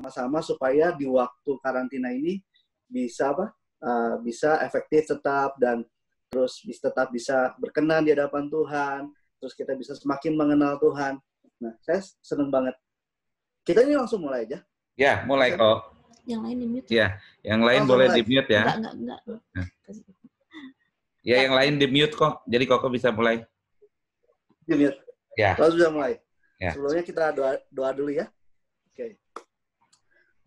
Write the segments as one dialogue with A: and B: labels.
A: bersama-sama supaya di waktu karantina ini bisa bisa efektif tetap, dan terus tetap bisa berkenan di hadapan Tuhan, terus kita bisa semakin mengenal Tuhan. Nah, saya senang banget. Kita ini langsung mulai aja.
B: Ya, mulai kok.
C: Yang lain di mute.
B: Ya, yang lain
A: Langsung
B: boleh
A: mulai.
B: di mute ya.
C: Enggak.
B: Ya, yang lain di mute kok. Jadi Koko bisa mulai.
A: Di mute.
B: Ya.
A: Langsung bisa mulai.
B: Ya.
A: Sebelumnya kita doa dulu ya. Oke.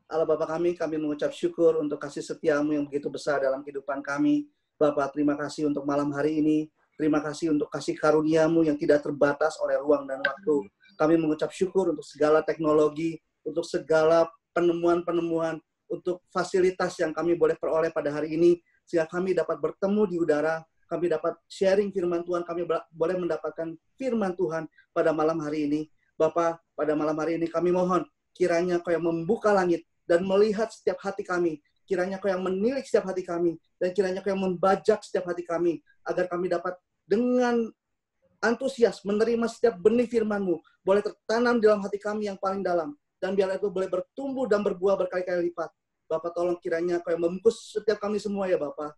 A: Allah Bapa kami mengucap syukur untuk kasih setiamu yang begitu besar dalam kehidupan kami. Bapak, terima kasih untuk malam hari ini. Terima kasih untuk kasih karuniamu yang tidak terbatas oleh ruang dan waktu. Kami mengucap syukur untuk segala teknologi, untuk segala penemuan-penemuan, untuk fasilitas yang kami boleh peroleh pada hari ini, sehingga kami dapat bertemu di udara, kami dapat sharing firman Tuhan, kami boleh mendapatkan firman Tuhan pada malam hari ini. Bapak, pada malam hari ini kami mohon, kiranya Kau yang membuka langit dan melihat setiap hati kami, kiranya Kau yang menilik setiap hati kami, dan kiranya Kau yang membajak setiap hati kami, agar kami dapat dengan antusias menerima setiap benih firman-Mu, boleh tertanam di dalam hati kami yang paling dalam, dan biar itu boleh bertumbuh dan berbuah berkali-kali lipat. Bapak, tolong kiranya Kau yang membungkus setiap kami semua ya Bapak,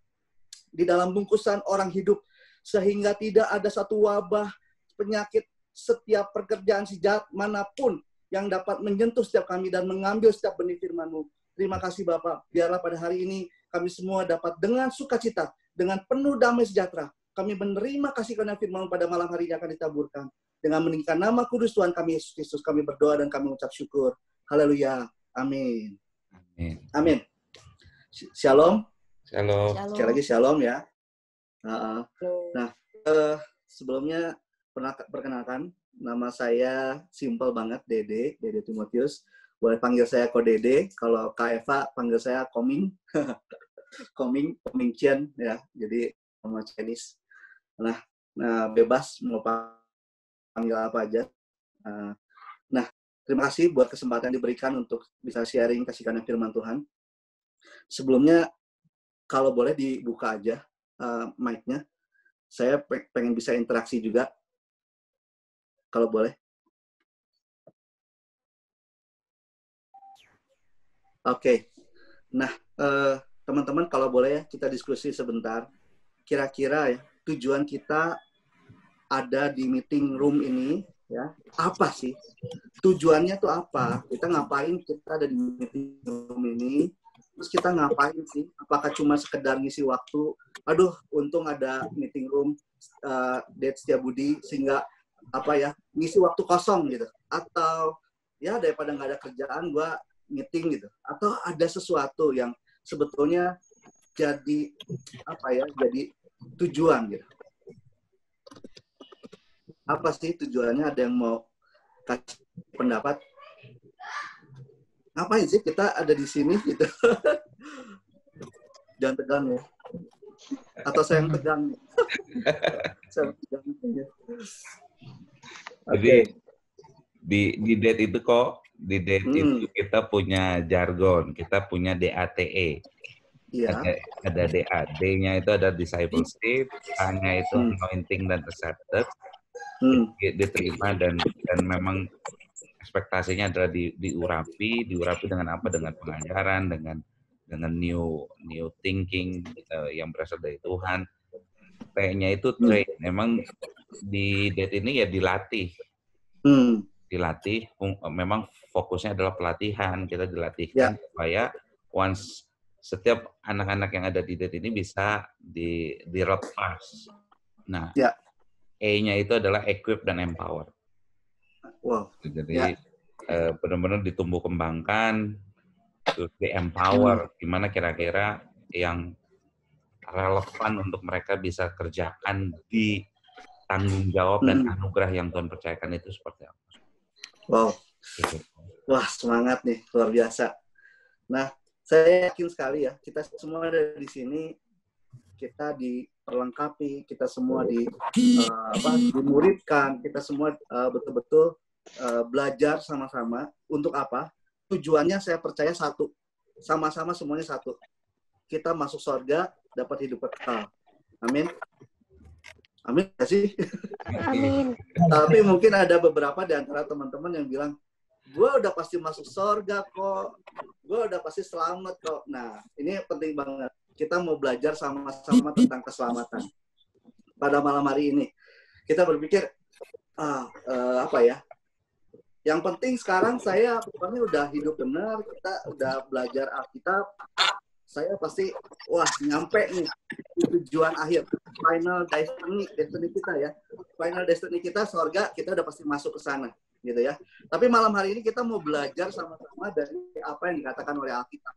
A: di dalam bungkusan orang hidup, sehingga tidak ada satu wabah, penyakit, setiap pekerjaan sejahat manapun yang dapat menyentuh setiap kami dan mengambil setiap benih firman-Mu. Terima kasih Bapak, biarlah pada hari ini kami semua dapat dengan sukacita, dengan penuh damai sejahtera, kami menerima kasih karunia firman-Mu pada malam hari ini akan ditaburkan. Dengan meninggikan nama kudus Tuhan kami Yesus Kristus, kami berdoa dan kami mengucap syukur. Haleluya. Amin.
B: Amin.
A: Amin. Shalom.
B: Shalom.
A: Sekali lagi shalom ya. Sebelumnya perkenalkan, nama saya simple banget, Dede Timotius. Boleh panggil saya Ko Dede. Kalau Kak Eva panggil saya Koming. Koming Chen ya. Jadi nama Chinese. Nah, bebas mau panggil apa aja. Nah, terima kasih buat kesempatan yang diberikan untuk bisa sharing kasih karunia firman Tuhan. Sebelumnya, kalau boleh dibuka aja mic-nya. Saya pengen bisa interaksi juga. Kalau boleh. Oke. Nah, teman-teman kalau boleh ya, kita diskusi sebentar. Kira-kira ya, tujuan kita ada di meeting room ini, ya, apa sih? Tujuannya tuh apa? Kita ngapain kita ada di meeting room ini? Terus kita ngapain sih? Apakah cuma sekedar ngisi waktu? Aduh, untung ada meeting room Det Setiabudi, sehingga ngisi waktu kosong gitu. Atau ya daripada nggak ada kerjaan, gua meeting gitu. Atau ada sesuatu yang sebetulnya jadi jadi tujuan gitu. Apa sih tujuannya? Ada yang mau kasih pendapat? Ngapain sih kita ada di sini gitu? Jangan tegang ya. Atau saya yang tegang. Saya tegang ya.
B: Jadi di date itu kok, di date itu kita punya jargon, kita punya DATE.
A: Iya.
B: Ada DA, D-nya itu ada discipleship, A-nya itu anointing dan accepted, diterima dan memang ekspektasinya adalah diurapi dengan apa? Dengan pengajaran, dengan new thinking yang berasal dari Tuhan. T-nya itu train. Memang di date ini ya dilatih. Dilatih, memang fokusnya adalah pelatihan. Kita dilatihkan supaya once setiap anak-anak yang ada di date ini bisa dilepas. Nah, E-nya itu adalah equip dan empower.
A: Wow.
B: Jadi benar-benar ditumbuh kembangkan, di empower, gimana kira-kira yang relevan untuk mereka bisa kerjakan di tanggung jawab dan anugerah yang Tuhan percayakan itu seperti apa.
A: Wow. Wah, semangat nih, luar biasa. Nah, saya yakin sekali ya, kita semua ada di sini, kita diperlengkapi, kita semua dimuridkan, kita semua betul-betul belajar sama-sama. Untuk apa? Tujuannya saya percaya satu, sama-sama semuanya satu. Kita masuk surga, dapat hidup kekal. Amin. Amin gak sih?
C: Amin.
A: Tapi mungkin ada beberapa di antara teman-teman yang bilang, gue udah pasti masuk surga kok, gue udah pasti selamat kok. Nah, ini penting banget. Kita mau belajar sama-sama tentang keselamatan. Pada malam hari ini, kita berpikir, apa ya? Yang penting sekarang saya pokoknya udah hidup benar, kita udah belajar Alkitab, saya pasti, wah, nyampe nih di tujuan akhir, final destiny kita ya. Final destiny kita surga, kita udah pasti masuk ke sana, gitu ya. Tapi malam hari ini kita mau belajar sama-sama dari apa yang dikatakan oleh Alkitab.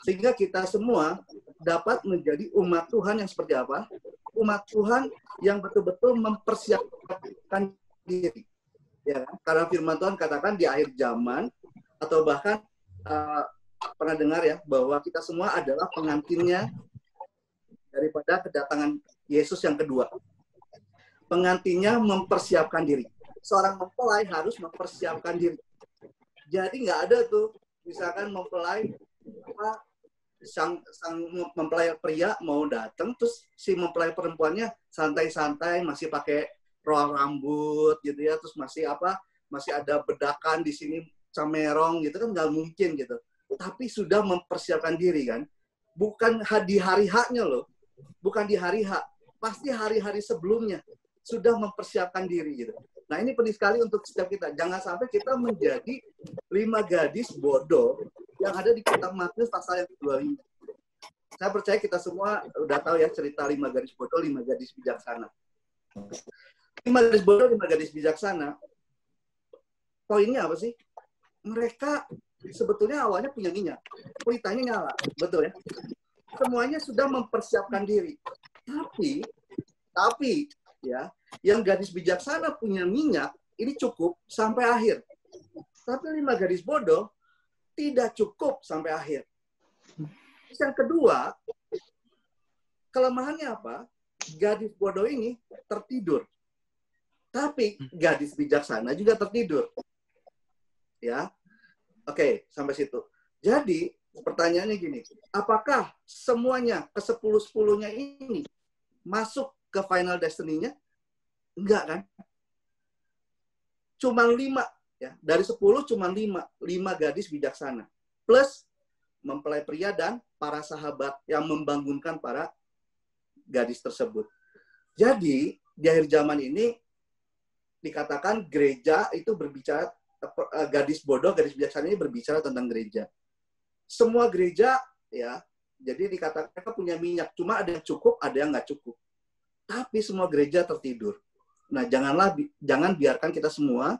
A: Sehingga kita semua dapat menjadi umat Tuhan yang seperti apa? Umat Tuhan yang betul-betul mempersiapkan diri. Ya, karena firman Tuhan katakan di akhir zaman, atau bahkan pernah dengar ya, bahwa kita semua adalah pengantinnya daripada kedatangan Yesus yang kedua. Pengantinnya mempersiapkan diri. Seorang mempelai harus mempersiapkan diri. Jadi nggak ada tuh, misalkan mempelai, sang mempelai pria mau datang, terus si mempelai perempuannya santai-santai, masih pakai roll rambut gitu ya, terus masih ada bedakan di sini, camerong gitu kan, nggak mungkin gitu. Tapi sudah mempersiapkan diri kan, bukan di hari H-nya loh, bukan di hari H, pasti hari-hari sebelumnya sudah mempersiapkan diri gitu. Nah, ini penting sekali untuk setiap kita. Jangan sampai kita menjadi 5 gadis bodoh yang ada di kitab Matius pasal yang 25. Saya percaya kita semua udah tahu ya cerita 5 gadis bodoh, 5 gadis bijaksana. 5 gadis bodoh, 5 gadis bijaksana. Poinnya apa sih? Mereka sebetulnya awalnya punya minyak. Pelitanya nyala. Betul ya? Semuanya sudah mempersiapkan diri. Tapi ya, yang gadis bijaksana punya minyak, ini cukup sampai akhir. Tapi 5 gadis bodoh tidak cukup sampai akhir. Yang kedua, kelemahannya apa? Gadis bodoh ini tertidur. Tapi gadis bijaksana juga tertidur. Ya. Oke, sampai situ. Jadi, pertanyaannya gini, apakah semuanya ke-10-10-nya ini masuk ke final destiny-nya? Enggak kan? Cuma 5 ya. Dari 10 cuma 5 gadis bijaksana. Plus mempelai pria dan para sahabat yang membangunkan para gadis tersebut. Jadi, di akhir zaman ini dikatakan gereja itu berbicara, gadis bodoh, gadis bijaksana ini berbicara tentang gereja. Semua gereja ya, jadi dikatakan mereka punya minyak, cuma ada yang cukup, ada yang nggak cukup. Tapi semua gereja tertidur. Nah, jangan biarkan kita semua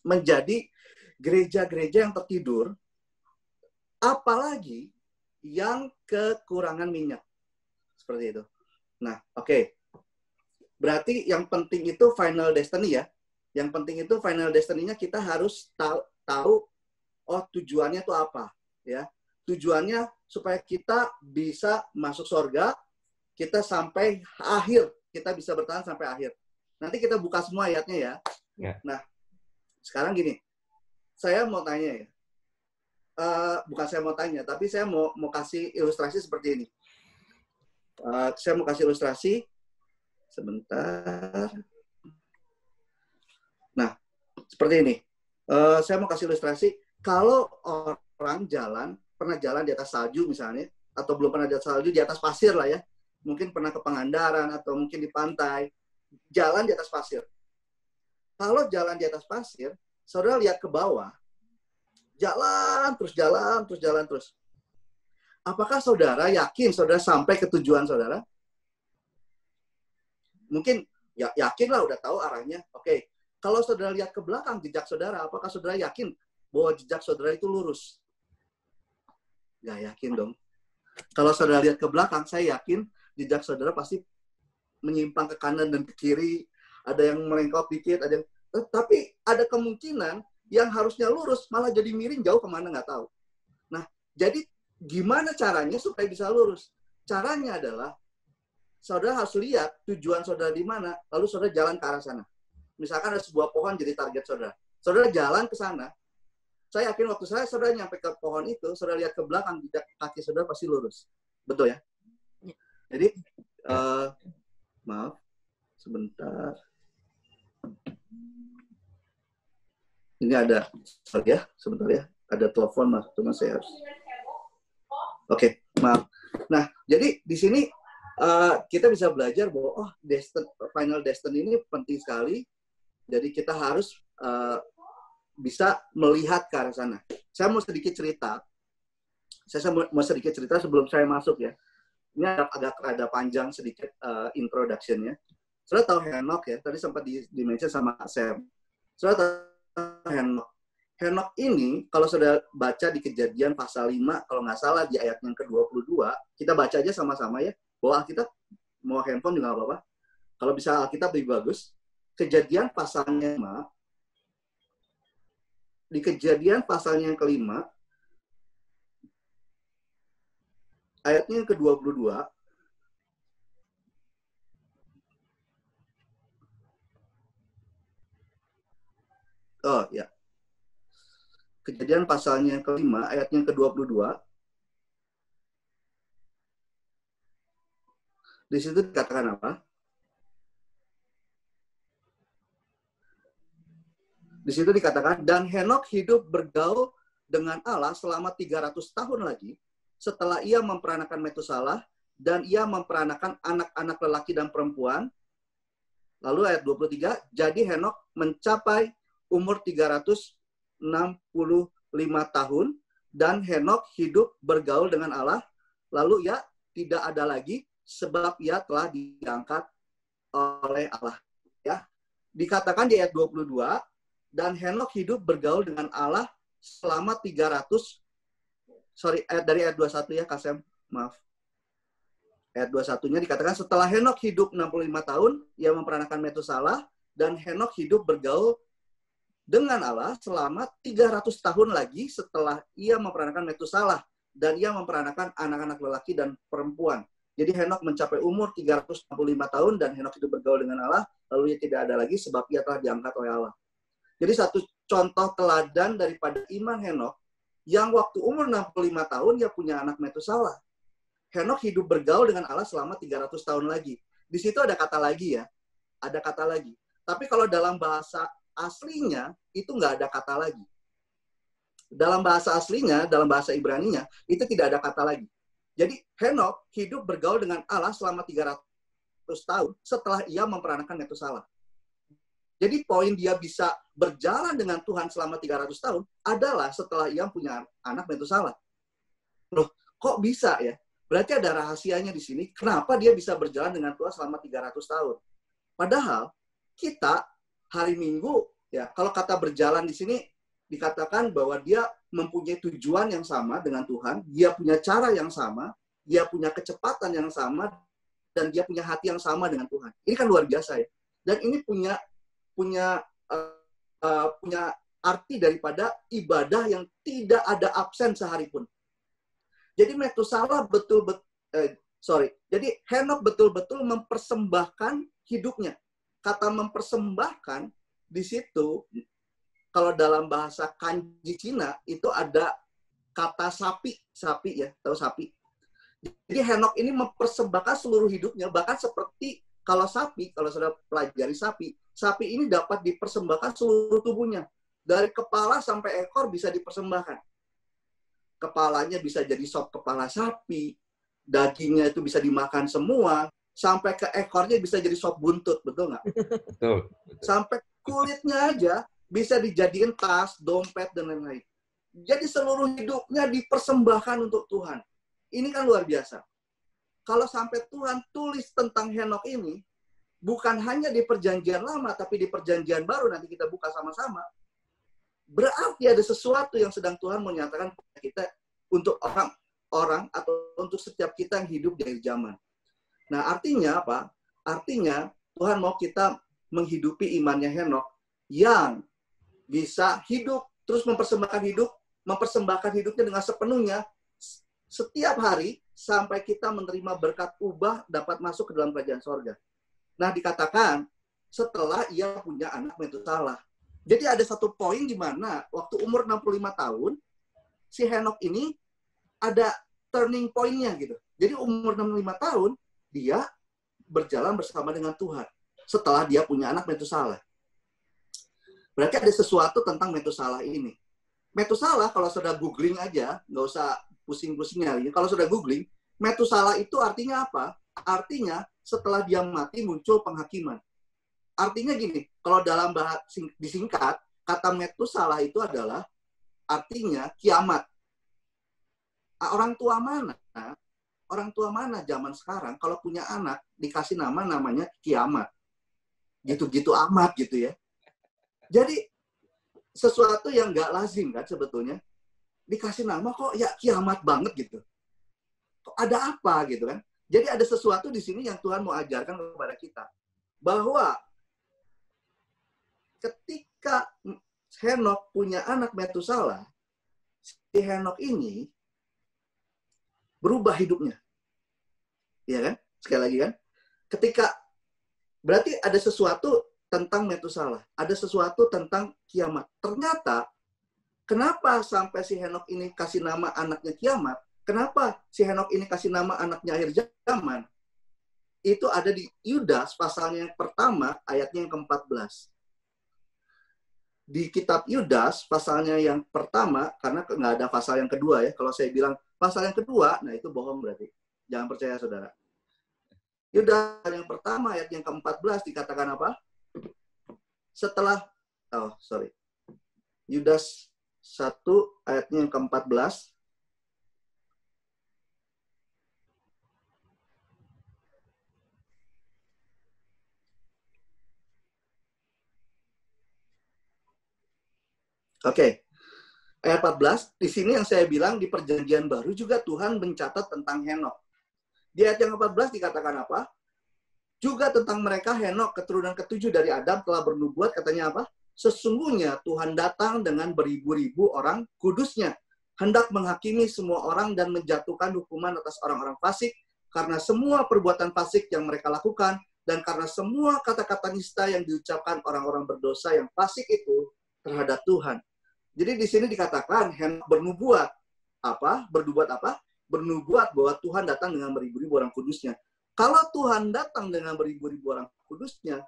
A: menjadi gereja-gereja yang tertidur, apalagi yang kekurangan minyak. Seperti itu. Nah, oke. Berarti yang penting itu final destiny ya. Yang penting itu final destiny-nya kita harus tahu tujuannya itu apa ya. Tujuannya supaya kita bisa masuk surga, kita sampai akhir, kita bisa bertahan sampai akhir. Nanti kita buka semua ayatnya ya. Nah, sekarang gini. Saya mau tanya ya. Bukan saya mau tanya, tapi saya mau kasih ilustrasi seperti ini. Saya mau kasih ilustrasi. Sebentar. Nah, seperti ini. Saya mau kasih ilustrasi. Kalau orang pernah jalan di atas salju misalnya, atau belum pernah di atas salju, di atas pasir lah ya. Mungkin pernah ke Pangandaran, atau mungkin di pantai. Jalan di atas pasir. Kalau jalan di atas pasir, saudara lihat ke bawah, jalan terus. Apakah saudara yakin saudara sampai ke tujuan saudara? Mungkin ya yakin lah, udah tahu arahnya. Oke. Kalau saudara lihat ke belakang jejak saudara, apakah saudara yakin bahwa jejak saudara itu lurus? Nggak yakin dong. Kalau saudara lihat ke belakang, saya yakin jejak saudara pasti menyimpang ke kanan dan ke kiri. Ada yang melengkok dikit, ada yang... Tapi ada kemungkinan yang harusnya lurus malah jadi miring jauh kemana nggak tahu. Nah, jadi gimana caranya supaya bisa lurus? Caranya adalah saudara harus lihat tujuan saudara di mana, lalu saudara jalan ke arah sana. Misalkan ada sebuah pohon jadi target saudara. Saudara jalan ke sana. Saya yakin waktu saudara nyampe ke pohon itu, saudara lihat ke belakang, kaki saudara pasti lurus. Betul ya? Jadi, maaf, sebentar. Ini ada, sorry ya, sebentar ya. Ada telepon, Mas. Cuma saya harus. Oke, maaf. Nah, jadi di sini kita bisa belajar bahwa Final Destiny ini penting sekali. Jadi kita harus bisa melihat ke arah sana. Saya mau sedikit cerita. Saya mau sedikit cerita sebelum saya masuk ya. Ini agak rada panjang sedikit introduction-nya. Saudara tahu Henok ya? Tadi sempat di-mention sama Sam. Saudara tahu Henok. Henok ini, kalau saudara baca di Kejadian pasal 5, kalau nggak salah di ayat yang ke-22, kita baca aja sama-sama ya. Bahwa Alkitab, mau handphone juga nggak apa-apa. Kalau bisa Alkitab lebih bagus. Kejadian pasalnya 5, di Kejadian pasalnya yang ke-5, ayatnya yang ke-22, oh ya, Kejadian pasalnya yang ke-5, ayatnya yang ke-22, di situ dikatakan apa? Di situ dikatakan, dan Henok hidup bergaul dengan Allah selama 300 tahun lagi, setelah ia memperanakan Metusalah, dan ia memperanakan anak-anak lelaki dan perempuan. Lalu ayat 23, jadi Henok mencapai umur 365 tahun, dan Henok hidup bergaul dengan Allah, lalu ia tidak ada lagi, sebab ia telah diangkat oleh Allah. Ya, dikatakan di ayat 22, dan Henok hidup bergaul dengan Allah selama 300, dari ayat 21 ya, Kasem, maaf. Ayat 21-nya dikatakan, setelah Henok hidup 65 tahun, ia memperanakan Metusalah, dan Henok hidup bergaul dengan Allah selama 300 tahun lagi setelah ia memperanakan Metusalah, dan ia memperanakan anak-anak lelaki dan perempuan. Jadi Henok mencapai umur 365 tahun, dan Henok hidup bergaul dengan Allah, lalu ia tidak ada lagi sebab ia telah diangkat oleh Allah. Jadi satu contoh teladan daripada iman Henok, yang waktu umur 65 tahun, dia punya anak Metusalah. Henok hidup bergaul dengan Allah selama 300 tahun lagi. Di situ ada kata lagi ya, ada kata lagi. Tapi kalau dalam bahasa aslinya, itu nggak ada kata lagi. Dalam bahasa aslinya, dalam bahasa Ibraninya, itu tidak ada kata lagi. Jadi Henok hidup bergaul dengan Allah selama 300 tahun setelah ia memperanakan Metusalah. Jadi poin dia bisa berjalan dengan Tuhan selama 300 tahun adalah setelah ia punya anak Metusalah. Loh, kok bisa ya? Berarti ada rahasianya di sini. Kenapa dia bisa berjalan dengan Tuhan selama 300 tahun? Padahal kita hari Minggu, ya kalau kata berjalan di sini dikatakan bahwa dia mempunyai tujuan yang sama dengan Tuhan, dia punya cara yang sama, dia punya kecepatan yang sama, dan dia punya hati yang sama dengan Tuhan. Ini kan luar biasa ya. Dan ini punya arti daripada ibadah yang tidak ada absen sehari pun. Jadi Metusalah jadi Henok betul-betul mempersembahkan hidupnya. Kata mempersembahkan di situ, kalau dalam bahasa kanji Cina itu ada kata sapi ya, tahu sapi. Jadi Henok ini mempersembahkan seluruh hidupnya, bahkan seperti kalau saudara pelajari sapi ini dapat dipersembahkan seluruh tubuhnya. Dari kepala sampai ekor bisa dipersembahkan. Kepalanya bisa jadi sop kepala sapi, dagingnya itu bisa dimakan semua, sampai ke ekornya bisa jadi sop buntut, betul nggak?
B: Betul.
A: Sampai kulitnya aja bisa dijadiin tas, dompet, dan lain-lain. Jadi seluruh hidupnya dipersembahkan untuk Tuhan. Ini kan luar biasa. Kalau sampai Tuhan tulis tentang Henok ini, bukan hanya di perjanjian lama, tapi di perjanjian baru, nanti kita buka sama-sama, berarti ada sesuatu yang sedang Tuhan menyatakan kepada kita untuk orang atau untuk setiap kita yang hidup di akhir zaman. Nah, artinya apa? Artinya Tuhan mau kita menghidupi imannya Henok yang bisa hidup, terus mempersembahkan hidupnya dengan sepenuhnya setiap hari sampai kita menerima berkat ubah dapat masuk ke dalam kerajaan sorga. Nah, dikatakan setelah ia punya anak Metusalah. Jadi ada satu poin di mana waktu umur 65 tahun, si Henok ini ada turning point-nya gitu. Jadi umur 65 tahun, dia berjalan bersama dengan Tuhan setelah dia punya anak Metusalah. Berarti ada sesuatu tentang Metusalah ini. Metusalah kalau sudah googling aja, nggak usah pusing-pusing nyari. Kalau sudah googling, Metusalah itu artinya apa? Artinya setelah dia mati muncul penghakiman. Artinya gini, kalau dalam bahasa disingkat, kata Metusalah itu adalah artinya kiamat. Orang tua mana zaman sekarang kalau punya anak dikasih namanya kiamat. Gitu-gitu amat gitu ya. Jadi sesuatu yang nggak lazim kan sebetulnya. Dikasih nama kok ya kiamat banget gitu. Kok ada apa gitu kan. Jadi ada sesuatu di sini yang Tuhan mau ajarkan kepada kita. Bahwa ketika Henok punya anak Metusalah, si Henok ini berubah hidupnya. Iya kan? Sekali lagi kan. Ketika berarti ada sesuatu tentang Metusalah. Ada sesuatu tentang kiamat. Ternyata, kenapa sampai si Henok ini kasih nama anaknya kiamat? Kenapa si Henok ini kasih nama anaknya akhir zaman? Itu ada di Yudas, pasalnya yang pertama, ayatnya yang ke-14. Di kitab Yudas, pasalnya yang pertama, karena nggak ada pasal yang kedua ya. Kalau saya bilang pasal yang kedua, nah itu bohong berarti. Jangan percaya, saudara. Yudas yang pertama, ayat yang ke-14, dikatakan apa? Setelah, Yudas 1 ayatnya yang ke-14. Oke. Ayat 14, di sini yang saya bilang di perjanjian baru juga Tuhan mencatat tentang Henok. Di ayat yang ke-14 dikatakan apa? Juga tentang mereka Henok, keturunan ke-7 dari Adam telah bernubuat, katanya apa? Sesungguhnya Tuhan datang dengan beribu-ribu orang kudusnya, hendak menghakimi semua orang dan menjatuhkan hukuman atas orang-orang fasik, karena semua perbuatan fasik yang mereka lakukan, dan karena semua kata-kata nista yang diucapkan orang-orang berdosa yang fasik itu terhadap Tuhan. Jadi di sini dikatakan Henok bernubuat. Apa? Bernubuat apa? Bernubuat bahwa Tuhan datang dengan beribu-ribu orang kudusnya. Kalau Tuhan datang dengan beribu-ribu orang kudusnya,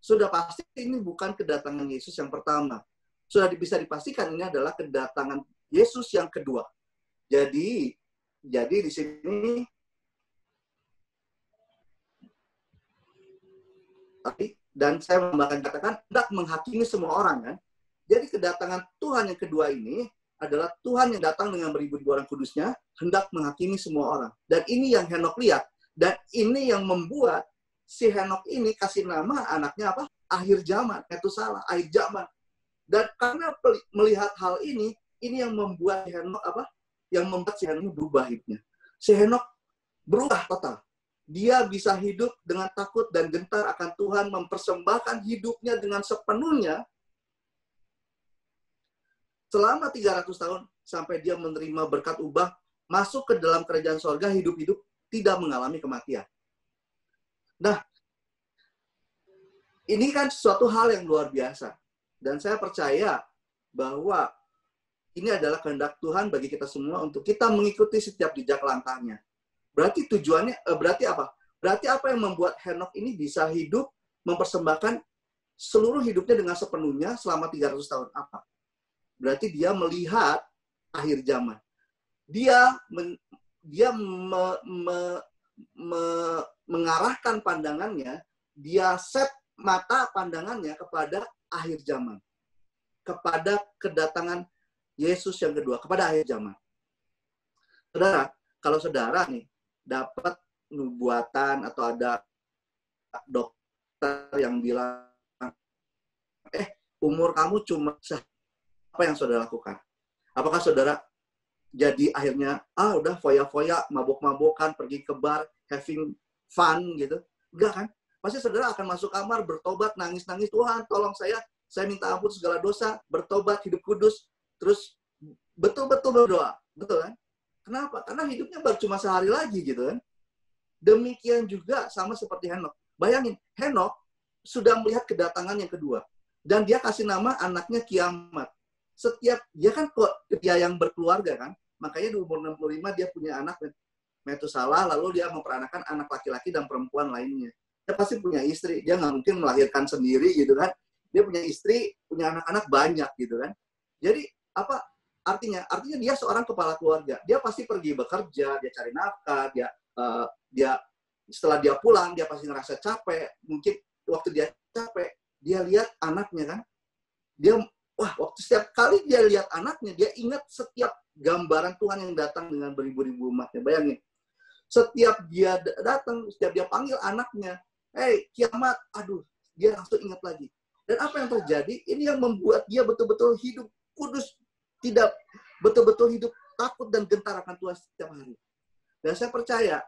A: sudah pasti ini bukan kedatangan Yesus yang pertama. Sudah bisa dipastikan ini adalah kedatangan Yesus yang kedua. Jadi di sini dan saya bahkan katakan hendak menghakimi semua orang kan. Jadi kedatangan Tuhan yang kedua ini adalah Tuhan yang datang dengan beribu-ribu orang kudusnya, hendak menghakimi semua orang. Dan ini yang Henok lihat. Dan ini yang membuat si Henok ini kasih nama anaknya apa? Akhir zaman, Metusalah, akhir zaman. Dan karena melihat hal ini yang membuat Henok apa? Yang membuat si Henok berubah hidupnya. Si Henok berubah total. Dia bisa hidup dengan takut dan gentar akan Tuhan, mempersembahkan hidupnya dengan sepenuhnya selama 300 tahun sampai dia menerima berkat ubah, masuk ke dalam kerajaan sorga, hidup-hidup, tidak mengalami kematian. Nah, ini kan suatu hal yang luar biasa. Dan saya percaya bahwa ini adalah kehendak Tuhan bagi kita semua untuk kita mengikuti setiap jejak langkahnya. Berarti tujuannya, berarti apa? Berarti apa yang membuat Henok ini bisa hidup, mempersembahkan seluruh hidupnya dengan sepenuhnya selama 300 tahun? Apa? Berarti dia melihat akhir zaman. Dia mengarahkan pandangannya, dia set mata pandangannya kepada akhir zaman. Kepada kedatangan Yesus yang kedua, kepada akhir zaman. Saudara, kalau saudara nih dapat nubuatan atau ada dokter yang bilang, umur kamu cuma apa yang saudara lakukan? Apakah saudara jadi akhirnya, udah foya-foya, mabok-mabokan, pergi ke bar, having fun gitu? Enggak kan? Pasti saudara akan masuk kamar, bertobat, nangis-nangis, Tuhan tolong saya minta ampun segala dosa, bertobat, hidup kudus, terus betul-betul berdoa. Betul kan? Kenapa? Karena hidupnya baru cuma sehari lagi gitu kan. Demikian juga sama seperti Henok. Bayangin, Henok sudah melihat kedatangan yang kedua. Dan dia kasih nama anaknya kiamat. Setiap dia kan dia yang berkeluarga kan, makanya di umur 65 dia punya anak Metusalah, lalu dia memperanakan anak laki-laki dan perempuan lainnya. Dia pasti punya istri, dia nggak mungkin melahirkan sendiri gitu kan. dia punya istri, punya anak-anak banyak gitu kan. Jadi apa artinya? Artinya dia seorang kepala keluarga. Dia pasti pergi bekerja, dia cari nafkah, dia setelah dia pulang dia pasti ngerasa capek. Mungkin waktu dia capek, dia lihat anaknya kan. Waktu setiap kali dia lihat anaknya, dia ingat setiap gambaran Tuhan yang datang dengan beribu-ribu umatnya. Bayangin, setiap dia datang, setiap dia panggil anaknya, "Hei, kiamat," aduh, dia langsung ingat lagi. Dan apa yang terjadi? Ini yang membuat dia betul-betul hidup kudus, tidak betul-betul hidup takut dan gentar akan Tuhan setiap hari. Dan saya percaya,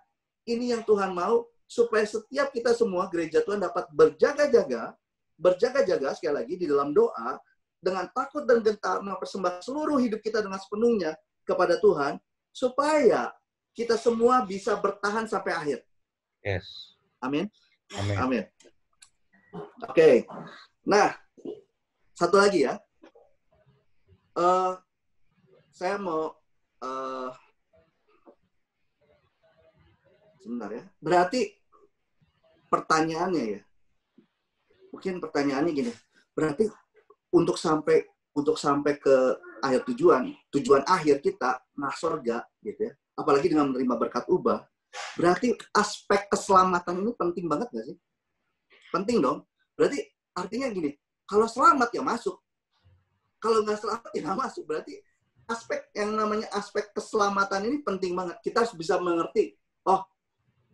A: ini yang Tuhan mau, supaya setiap kita semua, gereja Tuhan dapat berjaga-jaga sekali lagi di dalam doa, dengan takut dan gentar mempersembahkan seluruh hidup kita dengan sepenuhnya kepada Tuhan, supaya kita semua bisa bertahan sampai akhir.
B: Yes.
A: Amin.
B: Amin.
A: Amin. Oke. Nah, satu lagi ya. Saya mau sebentar ya. Berarti pertanyaannya ya. Mungkin pertanyaannya gini. Berarti untuk sampai ke akhir tujuan akhir kita, nah surga gitu ya. Apalagi dengan menerima berkat ubah, berarti aspek keselamatan ini penting banget nggak sih? Penting dong. Berarti artinya gini, kalau selamat ya masuk. Kalau nggak selamat ya nggak masuk. Berarti aspek yang namanya aspek keselamatan ini penting banget. Kita harus bisa mengerti, oh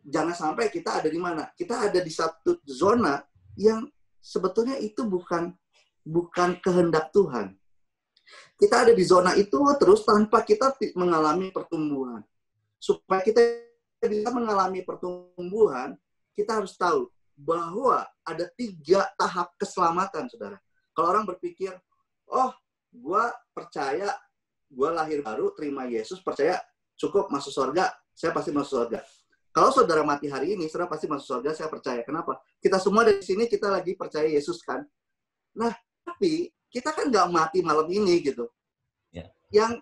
A: jangan sampai kita ada di mana? Kita ada di satu zona yang sebetulnya itu bukan kehendak Tuhan. Kita ada di zona itu terus tanpa kita mengalami pertumbuhan. Supaya kita bisa mengalami pertumbuhan, kita harus tahu bahwa ada 3 tahap keselamatan, saudara. Kalau orang berpikir, oh, gue percaya, gue lahir baru, terima Yesus, percaya, cukup masuk surga, saya pasti masuk surga. Kalau saudara mati hari ini, saudara pasti masuk surga, saya percaya. Kenapa? Kita semua dari sini, kita lagi percaya Yesus kan. Nah, tapi kita kan nggak mati malam ini gitu. Yeah. Yang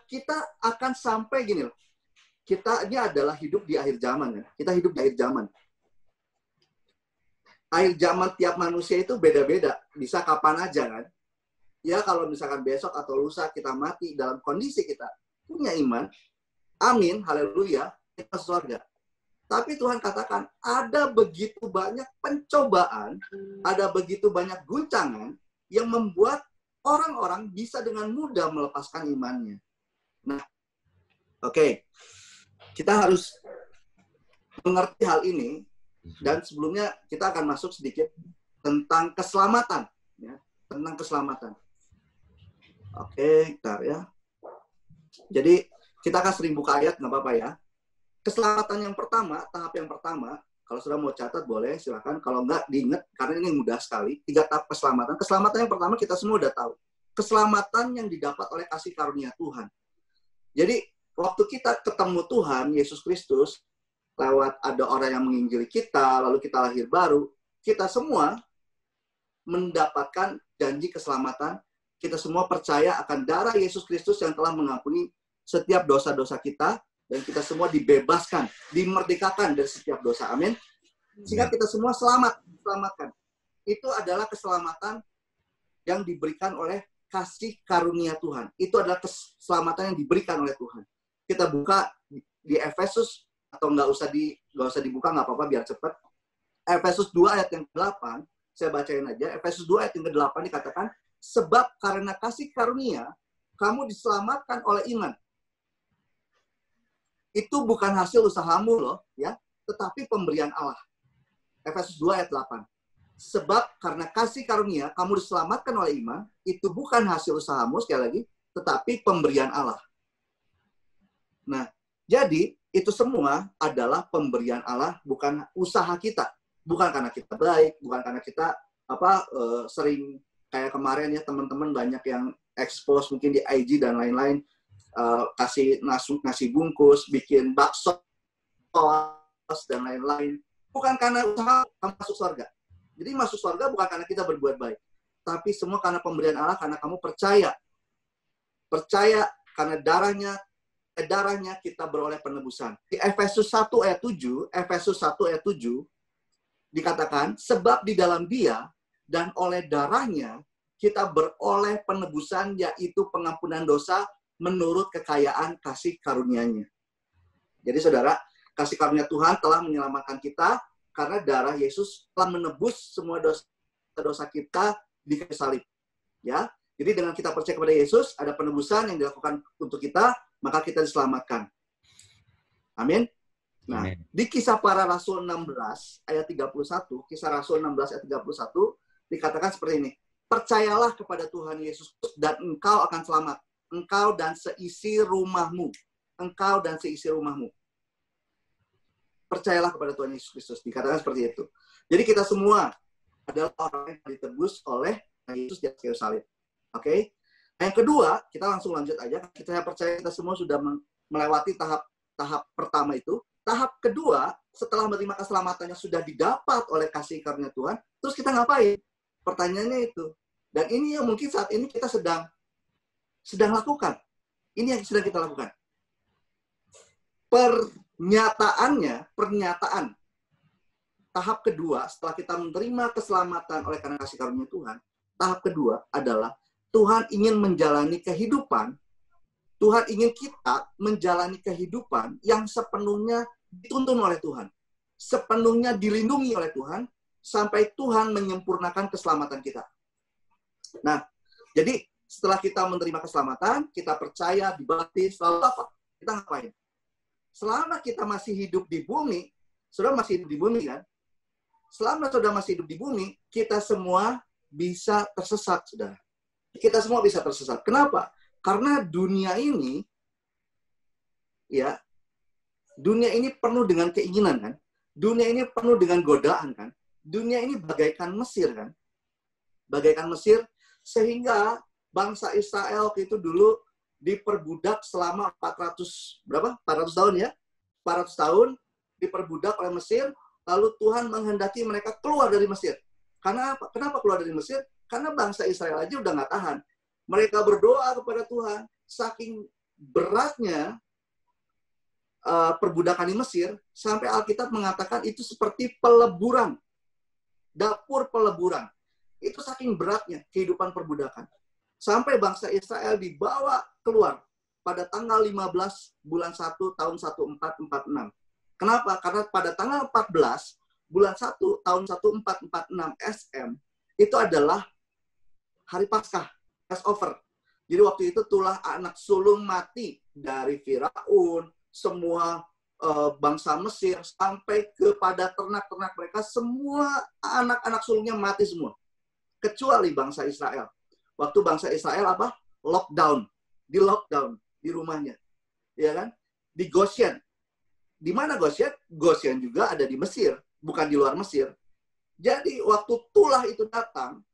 A: kita akan sampai gini loh. Kita ini adalah hidup di akhir zaman ya. Kita hidup di akhir zaman. Akhir zaman tiap manusia itu beda-beda. Bisa kapan aja kan. Ya kalau misalkan besok atau lusa kita mati dalam kondisi kita punya iman. Amin, haleluya, kita masuk surga. Tapi Tuhan katakan, ada begitu banyak pencobaan, ada begitu banyak guncangan yang membuat orang-orang bisa dengan mudah melepaskan imannya. Nah, oke. Kita harus mengerti hal ini, dan sebelumnya kita akan masuk sedikit tentang keselamatan. Ya, tentang keselamatan. Oke, bentar ya. Jadi, kita akan sering buka ayat, nggak apa-apa ya. Keselamatan yang pertama, tahap yang pertama, kalau sudah mau catat boleh, silakan. Kalau enggak, diingat, karena ini mudah sekali. 3 tahap keselamatan. Keselamatan yang pertama kita semua udah tahu. Keselamatan yang didapat oleh kasih karunia Tuhan. Jadi, waktu kita ketemu Tuhan, Yesus Kristus, lewat ada orang yang menginjili kita, lalu kita lahir baru, kita semua mendapatkan janji keselamatan. Kita semua percaya akan darah Yesus Kristus yang telah mengampuni setiap dosa-dosa kita, dan kita semua dibebaskan, dimerdekakan dari setiap dosa. Amin. Sehingga kita semua diselamatkan. Itu adalah keselamatan yang diberikan oleh kasih karunia Tuhan. Itu adalah keselamatan yang diberikan oleh Tuhan. Kita buka di Efesus, atau nggak usah dibuka, nggak apa-apa biar cepat. Efesus 2 ayat yang ke-8, saya bacain aja. Efesus 2 ayat yang ke-8 dikatakan, sebab karena kasih karunia, kamu diselamatkan oleh iman. Itu bukan hasil usahamu loh, ya, tetapi pemberian Allah. Efesus 2 ayat 8. Sebab karena kasih karunia kamu diselamatkan oleh iman, itu bukan hasil usahamu, sekali lagi, tetapi pemberian Allah. Nah, jadi itu semua adalah pemberian Allah, bukan usaha kita. Bukan karena kita baik, bukan karena kita sering kayak kemarin ya teman-teman banyak yang expose mungkin di IG dan lain-lain. Kasih nasi bungkus, bikin bakso, dan lain-lain. Bukan karena usaha kamu masuk surga. Jadi masuk surga bukan karena kita berbuat baik. Tapi semua karena pemberian Allah, karena kamu percaya. Percaya karena darahnya kita beroleh penebusan. Di Efesus 1 ayat 7, dikatakan, sebab di dalam Dia dan oleh darahnya kita beroleh penebusan, yaitu pengampunan dosa menurut kekayaan kasih karunia-Nya. Jadi saudara, kasih karunia Tuhan telah menyelamatkan kita karena darah Yesus telah menebus semua dosa-dosa kita di kayu salib. Ya, jadi dengan kita percaya kepada Yesus, ada penebusan yang dilakukan untuk kita, maka kita diselamatkan. Amin. Nah, di Kisah Para Rasul 16 ayat 31, Kisah Rasul 16 ayat 31 dikatakan seperti ini. Percayalah kepada Tuhan Yesus dan engkau akan selamat. Engkau dan seisi rumahmu. Engkau dan seisi rumahmu. Percayalah kepada Tuhan Yesus Kristus. Dikatakan seperti itu. Jadi kita semua adalah orang yang ditebus oleh Yesus di atas kayu salib. Oke? Yang kedua, kita langsung lanjut aja. Saya percaya kita semua sudah melewati tahap pertama itu. Tahap kedua, setelah menerima keselamatan yang sudah didapat oleh kasih karunia Tuhan, terus kita ngapain? Pertanyaannya itu. Dan ini yang mungkin saat ini kita sedang lakukan. Ini yang sedang kita lakukan. Pernyataan tahap kedua setelah kita menerima keselamatan oleh karena kasih karunia Tuhan, tahap kedua adalah Tuhan ingin menjalani kehidupan. Tuhan ingin kita menjalani kehidupan yang sepenuhnya dituntun oleh Tuhan. Sepenuhnya dilindungi oleh Tuhan sampai Tuhan menyempurnakan keselamatan kita. Nah, jadi setelah kita menerima keselamatan, kita percaya, dibaptis, lalu apa? Kita ngapain? Selama kita masih hidup di bumi, saudara masih hidup di bumi kan? Selama saudara masih hidup di bumi, kita semua bisa tersesat, saudara. Kita semua bisa tersesat. Kenapa? Karena dunia ini, ya, dunia ini penuh dengan keinginan kan? Dunia ini penuh dengan godaan kan? Dunia ini bagaikan Mesir kan? Bagaikan Mesir, sehingga bangsa Israel itu dulu diperbudak selama 400 tahun ya? 400 tahun diperbudak oleh Mesir, lalu Tuhan menghendaki mereka keluar dari Mesir. Karena apa? Kenapa keluar dari Mesir? Karena bangsa Israel aja udah nggak tahan. Mereka berdoa kepada Tuhan, saking beratnya perbudakan di Mesir, sampai Alkitab mengatakan itu seperti peleburan. Dapur peleburan. Itu saking beratnya kehidupan perbudakan. Sampai bangsa Israel dibawa keluar pada tanggal 15 bulan 1 tahun 1446. Kenapa? Karena pada tanggal 14 bulan 1 tahun 1446 SM, itu adalah hari Paskah. Passover. Jadi waktu itu tulah anak sulung mati dari Firaun, semua bangsa Mesir, sampai kepada ternak-ternak mereka, semua anak-anak sulungnya mati semua. Kecuali bangsa Israel. Waktu bangsa Israel apa? Lockdown. Di lockdown di rumahnya. Ya kan? Di Goshen. Di mana Goshen? Goshen juga ada di Mesir, bukan di luar Mesir. Jadi waktu tulah itu datang,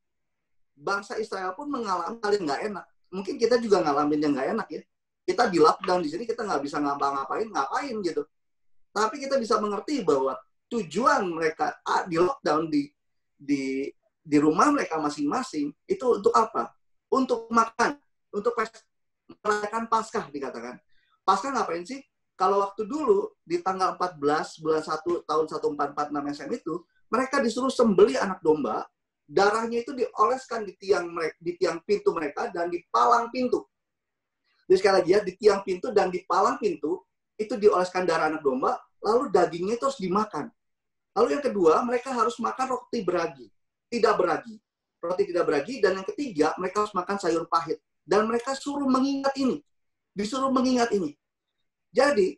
A: bangsa Israel pun mengalami hal yang nggak enak. Mungkin kita juga ngalamin yang nggak enak ya. Kita di lockdown di sini, kita nggak bisa ngapain gitu. Tapi kita bisa mengerti bahwa tujuan mereka di lockdown di rumah mereka masing-masing itu untuk apa? Untuk makan, untuk merayakan Paskah dikatakan. Paskah ngapain sih? Kalau waktu dulu di tanggal 14 bulan 1 tahun 1446 SM itu, mereka disuruh sembelih anak domba. Darahnya itu dioleskan di tiang pintu mereka dan di palang pintu. Jadi sekali lagi ya, di tiang pintu dan di palang pintu itu dioleskan darah anak domba, lalu dagingnya itu harus dimakan. Lalu yang kedua, mereka harus makan roti beragi, tidak beragi. Roti tidak beragi, dan yang ketiga, mereka harus makan sayur pahit. Dan mereka suruh mengingat ini. Disuruh mengingat ini. Jadi,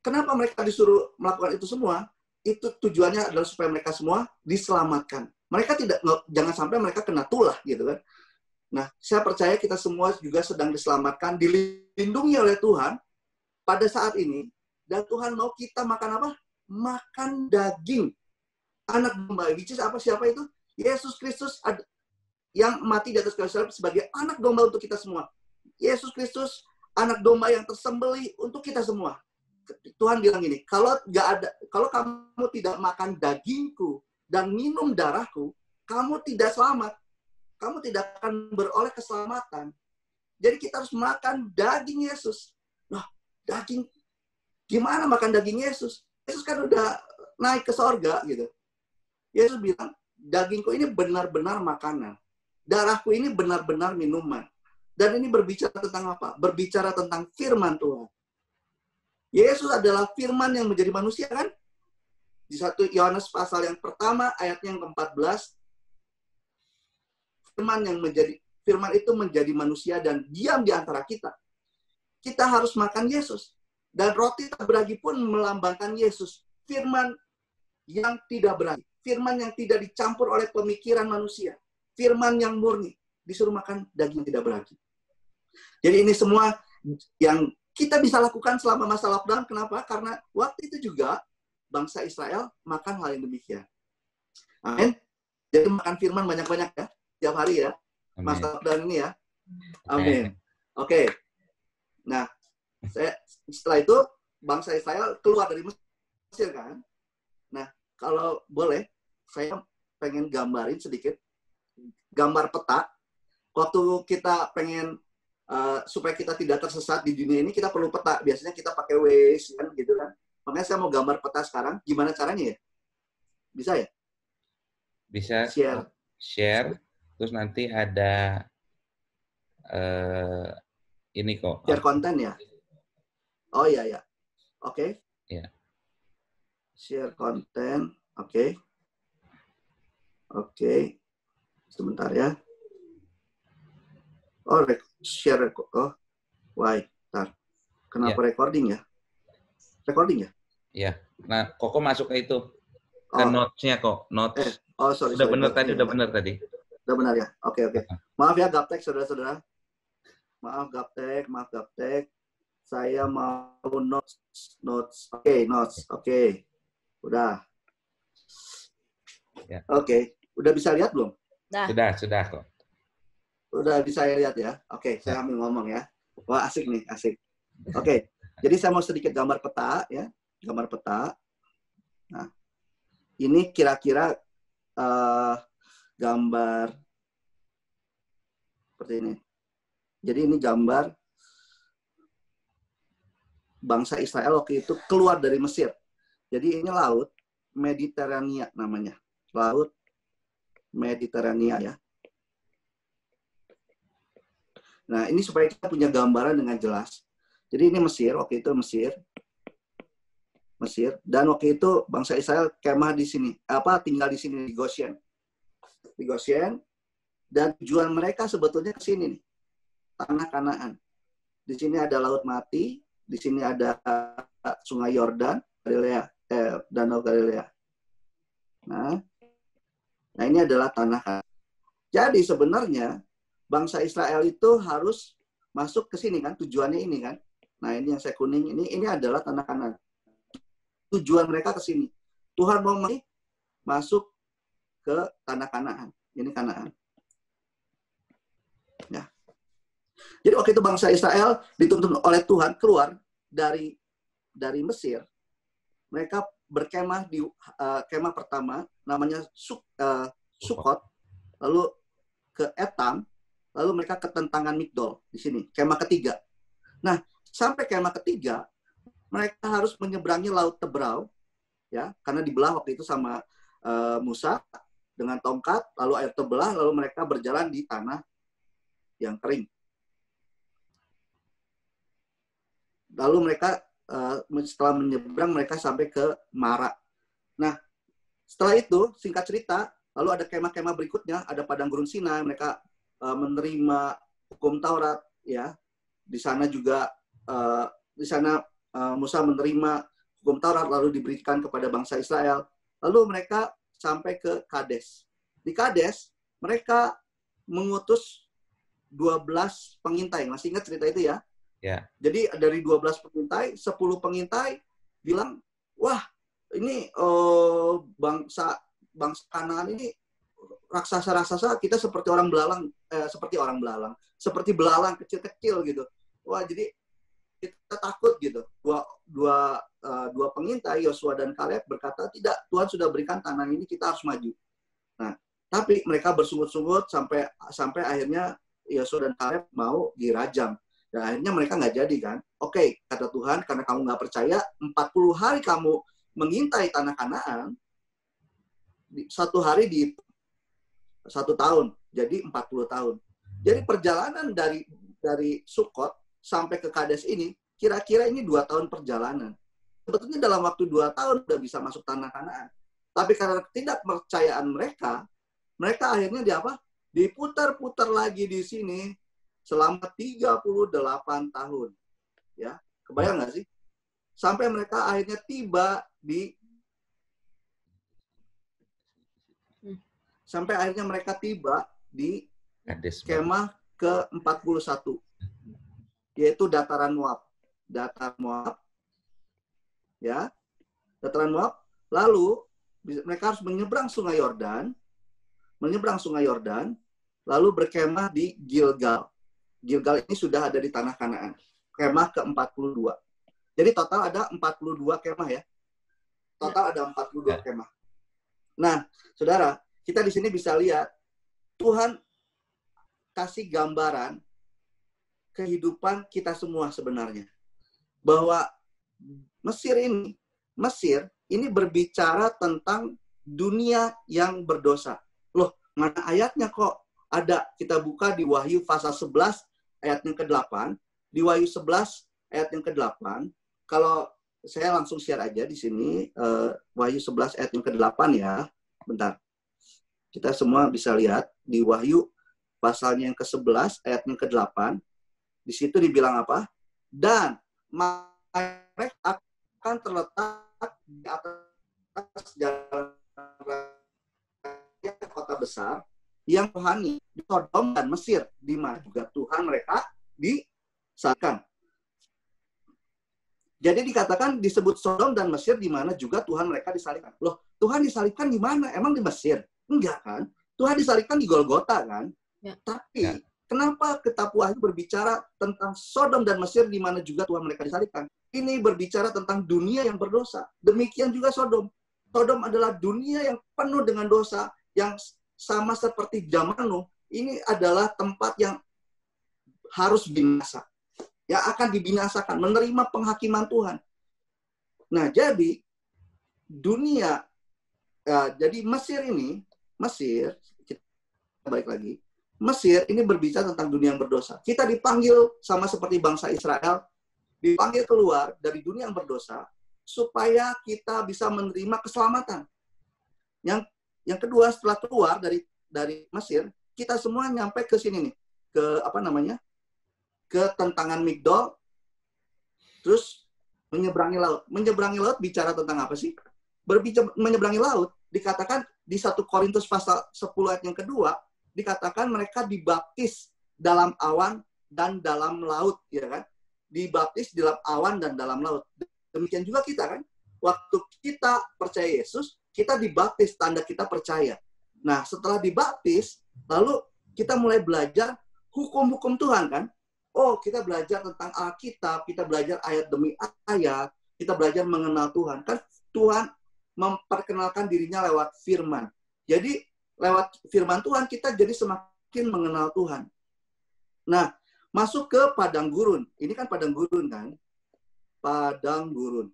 A: kenapa mereka disuruh melakukan itu semua? Itu tujuannya adalah supaya mereka semua diselamatkan. Mereka jangan sampai mereka kena tulah gitu kan. Nah, saya percaya kita semua juga sedang diselamatkan, dilindungi oleh Tuhan pada saat ini, dan Tuhan mau kita makan apa? Makan daging anak domba. Which is apa? Siapa itu? Yesus Kristus yang mati di atas kayu salib sebagai anak domba untuk kita semua. Yesus Kristus, anak domba yang tersembelih untuk kita semua. Tuhan bilang gini, kalau kamu tidak makan dagingku dan minum darahku, kamu tidak selamat. Kamu tidak akan beroleh keselamatan. Jadi kita harus makan daging Yesus. Nah, daging, gimana makan daging Yesus? Yesus kan udah naik ke sorga gitu. Yesus bilang, dagingku ini benar-benar makanan. Darahku ini benar-benar minuman. Dan ini berbicara tentang apa? Berbicara tentang firman Tuhan. Yesus adalah firman yang menjadi manusia kan? Di 1 Yohanes pasal yang pertama, ayatnya yang ke-14, firman itu menjadi manusia dan diam di antara kita. Kita harus makan Yesus. Dan roti tak beragi pun melambangkan Yesus. Firman yang tidak beragi. Firman yang tidak dicampur oleh pemikiran manusia. Firman yang murni. Disuruh makan daging yang tidak beragi. Jadi ini semua yang kita bisa lakukan selama masa lockdown. Kenapa? Karena waktu itu juga bangsa Israel makan hal yang demikian. Amin. Jadi makan firman banyak-banyak ya. Tiap hari ya. Masa lockdown ini ya. Amin. Oke. Nah, setelah itu bangsa Israel keluar dari Mesir kan. Nah, kalau boleh, saya pengen gambarin sedikit. Gambar peta. Waktu kita pengen supaya kita tidak tersesat di dunia ini, kita perlu peta. Biasanya kita pakai Waze kan gitu kan. Makanya saya mau gambar peta sekarang. Gimana caranya ya? Bisa ya?
B: Bisa share. Terus nanti ada ini kok.
A: Share konten ya? Oh iya ya. Oke.
B: Ya.
A: Share konten. Oke. Oke. Sebentar ya. Oh, share. Oh, why? Bentar. Kenapa recording ya? Recording ya?
B: Iya. Nah, Koko masuk ke itu. Ke notes-nya kok. Notes.
A: Sorry.
B: Udah benar tadi.
A: Udah benar ya? Oke. Maaf ya, Gaptek, saudara-saudara. Maaf, Gaptek. Saya mau notes. Oke, notes. Oke. Udah.
B: Ya.
A: Oke. Udah bisa lihat belum?
B: Sudah kok.
A: Udah bisa lihat ya? Oke, saya ambil ngomong ya. Wah, asik nih, asik. Oke. Jadi saya mau sedikit gambar peta ya. Gambar peta. Nah, ini kira-kira gambar seperti ini. Jadi ini gambar bangsa Israel waktu itu keluar dari Mesir. Jadi ini laut Mediterania namanya. Laut Mediterania ya. Nah, ini supaya kita punya gambaran dengan jelas. Jadi ini Mesir, waktu itu Mesir. Dan waktu itu bangsa Israel kemah di sini. Tinggal di sini di Goshen. Dan tujuan mereka sebetulnya ke sini nih. Tanah Kanaan. Di sini ada Laut Mati, di sini ada Sungai Yordan, Danau Galilea. Nah, ini adalah tanah Kanaan. Jadi sebenarnya bangsa Israel itu harus masuk ke sini kan, tujuannya ini kan. Nah, ini yang saya kuning ini adalah tanah Kanaan. Tujuan mereka ke sini. Tuhan mau masuk ke tanah Kanaan. Ini Kanaan. Ya. Jadi waktu itu bangsa Israel dituntun oleh Tuhan keluar dari Mesir. Mereka berkemah di kemah pertama namanya Sukot, lalu ke Etam, lalu mereka ke tentangan Migdol di sini, kemah ketiga. Nah, sampai kemah ketiga mereka harus menyeberangi Laut Tebrau ya, karena dibelah waktu itu sama Musa dengan tongkat, lalu air terbelah, lalu mereka berjalan di tanah yang kering. Lalu mereka setelah menyeberang mereka sampai ke Mara. Nah, setelah itu singkat cerita, lalu ada kemah-kemah berikutnya, ada padang gurun Sinai, mereka menerima hukum Taurat ya. Di sana juga Musa menerima hukum Taurat lalu diberikan kepada bangsa Israel. Lalu mereka sampai ke Kades. Di Kades mereka mengutus 12 pengintai. Masih ingat cerita itu ya?
B: Ya.
A: Jadi dari 12 pengintai, 10 pengintai bilang, wah ini bangsa Kanaan ini raksasa-raksasa, kita seperti belalang kecil-kecil gitu. Wah, jadi kita takut gitu. Dua pengintai, Yosua dan Kaleb berkata, tidak, Tuhan sudah berikan tanah ini, kita harus maju. Nah, tapi mereka bersungut-sungut sampai akhirnya Yosua dan Kaleb mau dirajam. Dan akhirnya mereka nggak jadi kan. Oke, kata Tuhan, karena kamu nggak percaya, 40 hari kamu mengintai tanah Kanaan, satu hari di 1 tahun, jadi 40 tahun. Jadi perjalanan dari Sukot sampai ke Kades ini, kira-kira ini 2 tahun perjalanan. Sebetulnya dalam waktu 2 tahun udah bisa masuk tanah Kanaan. Tapi karena ketidakpercayaan mereka akhirnya diputar-putar lagi di sini selama 38 tahun. Ya, kebayang nggak sih? Sampai mereka akhirnya tiba di kemah ke-41, yaitu dataran Moab. Dataran Moab, ya, dataran Moab. Lalu mereka harus menyeberang Sungai Yordan, lalu berkemah di Gilgal. Gilgal ini sudah ada di tanah Kanaan. Kemah ke-42. Jadi total ada 42 kemah ya. Total ada 42 kemah. Nah, saudara, kita di sini bisa lihat Tuhan kasih gambaran kehidupan kita semua sebenarnya. Bahwa Mesir ini berbicara tentang dunia yang berdosa. Loh, mana ayatnya kok ada? Kita buka di Wahyu pasal 11 ayat yang ke-8. Di Wahyu 11 ayat yang ke-8. Kalau saya langsung share aja di sini, Wahyu 11 ayat yang ke-8 ya. Bentar. Kita semua bisa lihat di Wahyu pasalnya yang ke-11 ayat yang ke-8. Di situ dibilang apa? Dan mereka akan terletak di atas jalan raya kota besar yang rohani di Sodom dan Mesir, di mana juga Tuhan mereka disalibkan. Jadi dikatakan disebut Sodom dan Mesir di mana juga Tuhan mereka disalibkan. Loh, Tuhan disalibkan di mana? Emang di Mesir? Enggak kan? Tuhan disalibkan di Golgota kan? Ya. Tapi kenapa kitab Wahyu berbicara tentang Sodom dan Mesir di mana juga Tuhan mereka disalibkan? Ini berbicara tentang dunia yang berdosa. Demikian juga Sodom. Sodom adalah dunia yang penuh dengan dosa, yang sama seperti zaman Nuh. Ini adalah tempat yang harus binasa. Yang akan dibinasakan, menerima penghakiman Tuhan. Nah, jadi dunia, jadi Mesir, kita balik lagi, Mesir ini berbicara tentang dunia yang berdosa. Kita dipanggil sama seperti bangsa Israel, dipanggil keluar dari dunia yang berdosa, supaya kita bisa menerima keselamatan. Yang kedua, setelah keluar dari Mesir, kita semua nyampe ke sini nih, ke tentangan Migdol, terus menyeberangi laut. Menyeberangi laut bicara tentang apa sih? Menyeberangi laut, dikatakan di 1 Korintus pasal 10 ayat yang kedua, dikatakan mereka dibaptis dalam awan dan dalam laut, ya kan? Dibaptis dalam awan dan dalam laut. Demikian juga kita kan? Waktu kita percaya Yesus, kita dibaptis, tanda kita percaya. Nah, setelah dibaptis, lalu kita mulai belajar hukum-hukum Tuhan kan? Oh, kita belajar tentang Alkitab, kita belajar ayat demi ayat, kita belajar mengenal Tuhan. Kan Tuhan memperkenalkan dirinya lewat firman. Jadi, lewat firman Tuhan, kita jadi semakin mengenal Tuhan. Nah, masuk ke padang gurun. Ini kan padang gurun kan? Padang gurun.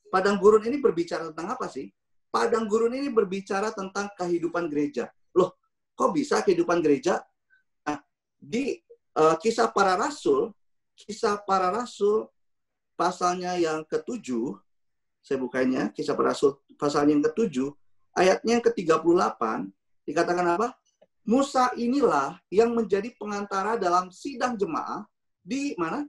A: Padang gurun ini berbicara tentang apa sih? Padang gurun ini berbicara tentang kehidupan gereja. Loh, kok bisa kehidupan gereja? Nah, di Kisah Para Rasul pasalnya yang ke-7, saya bukanya, Kisah Para Rasul pasalnya yang ke-7, ayatnya yang ke-38, dikatakan apa? Musa inilah yang menjadi pengantara dalam sidang jemaah di mana?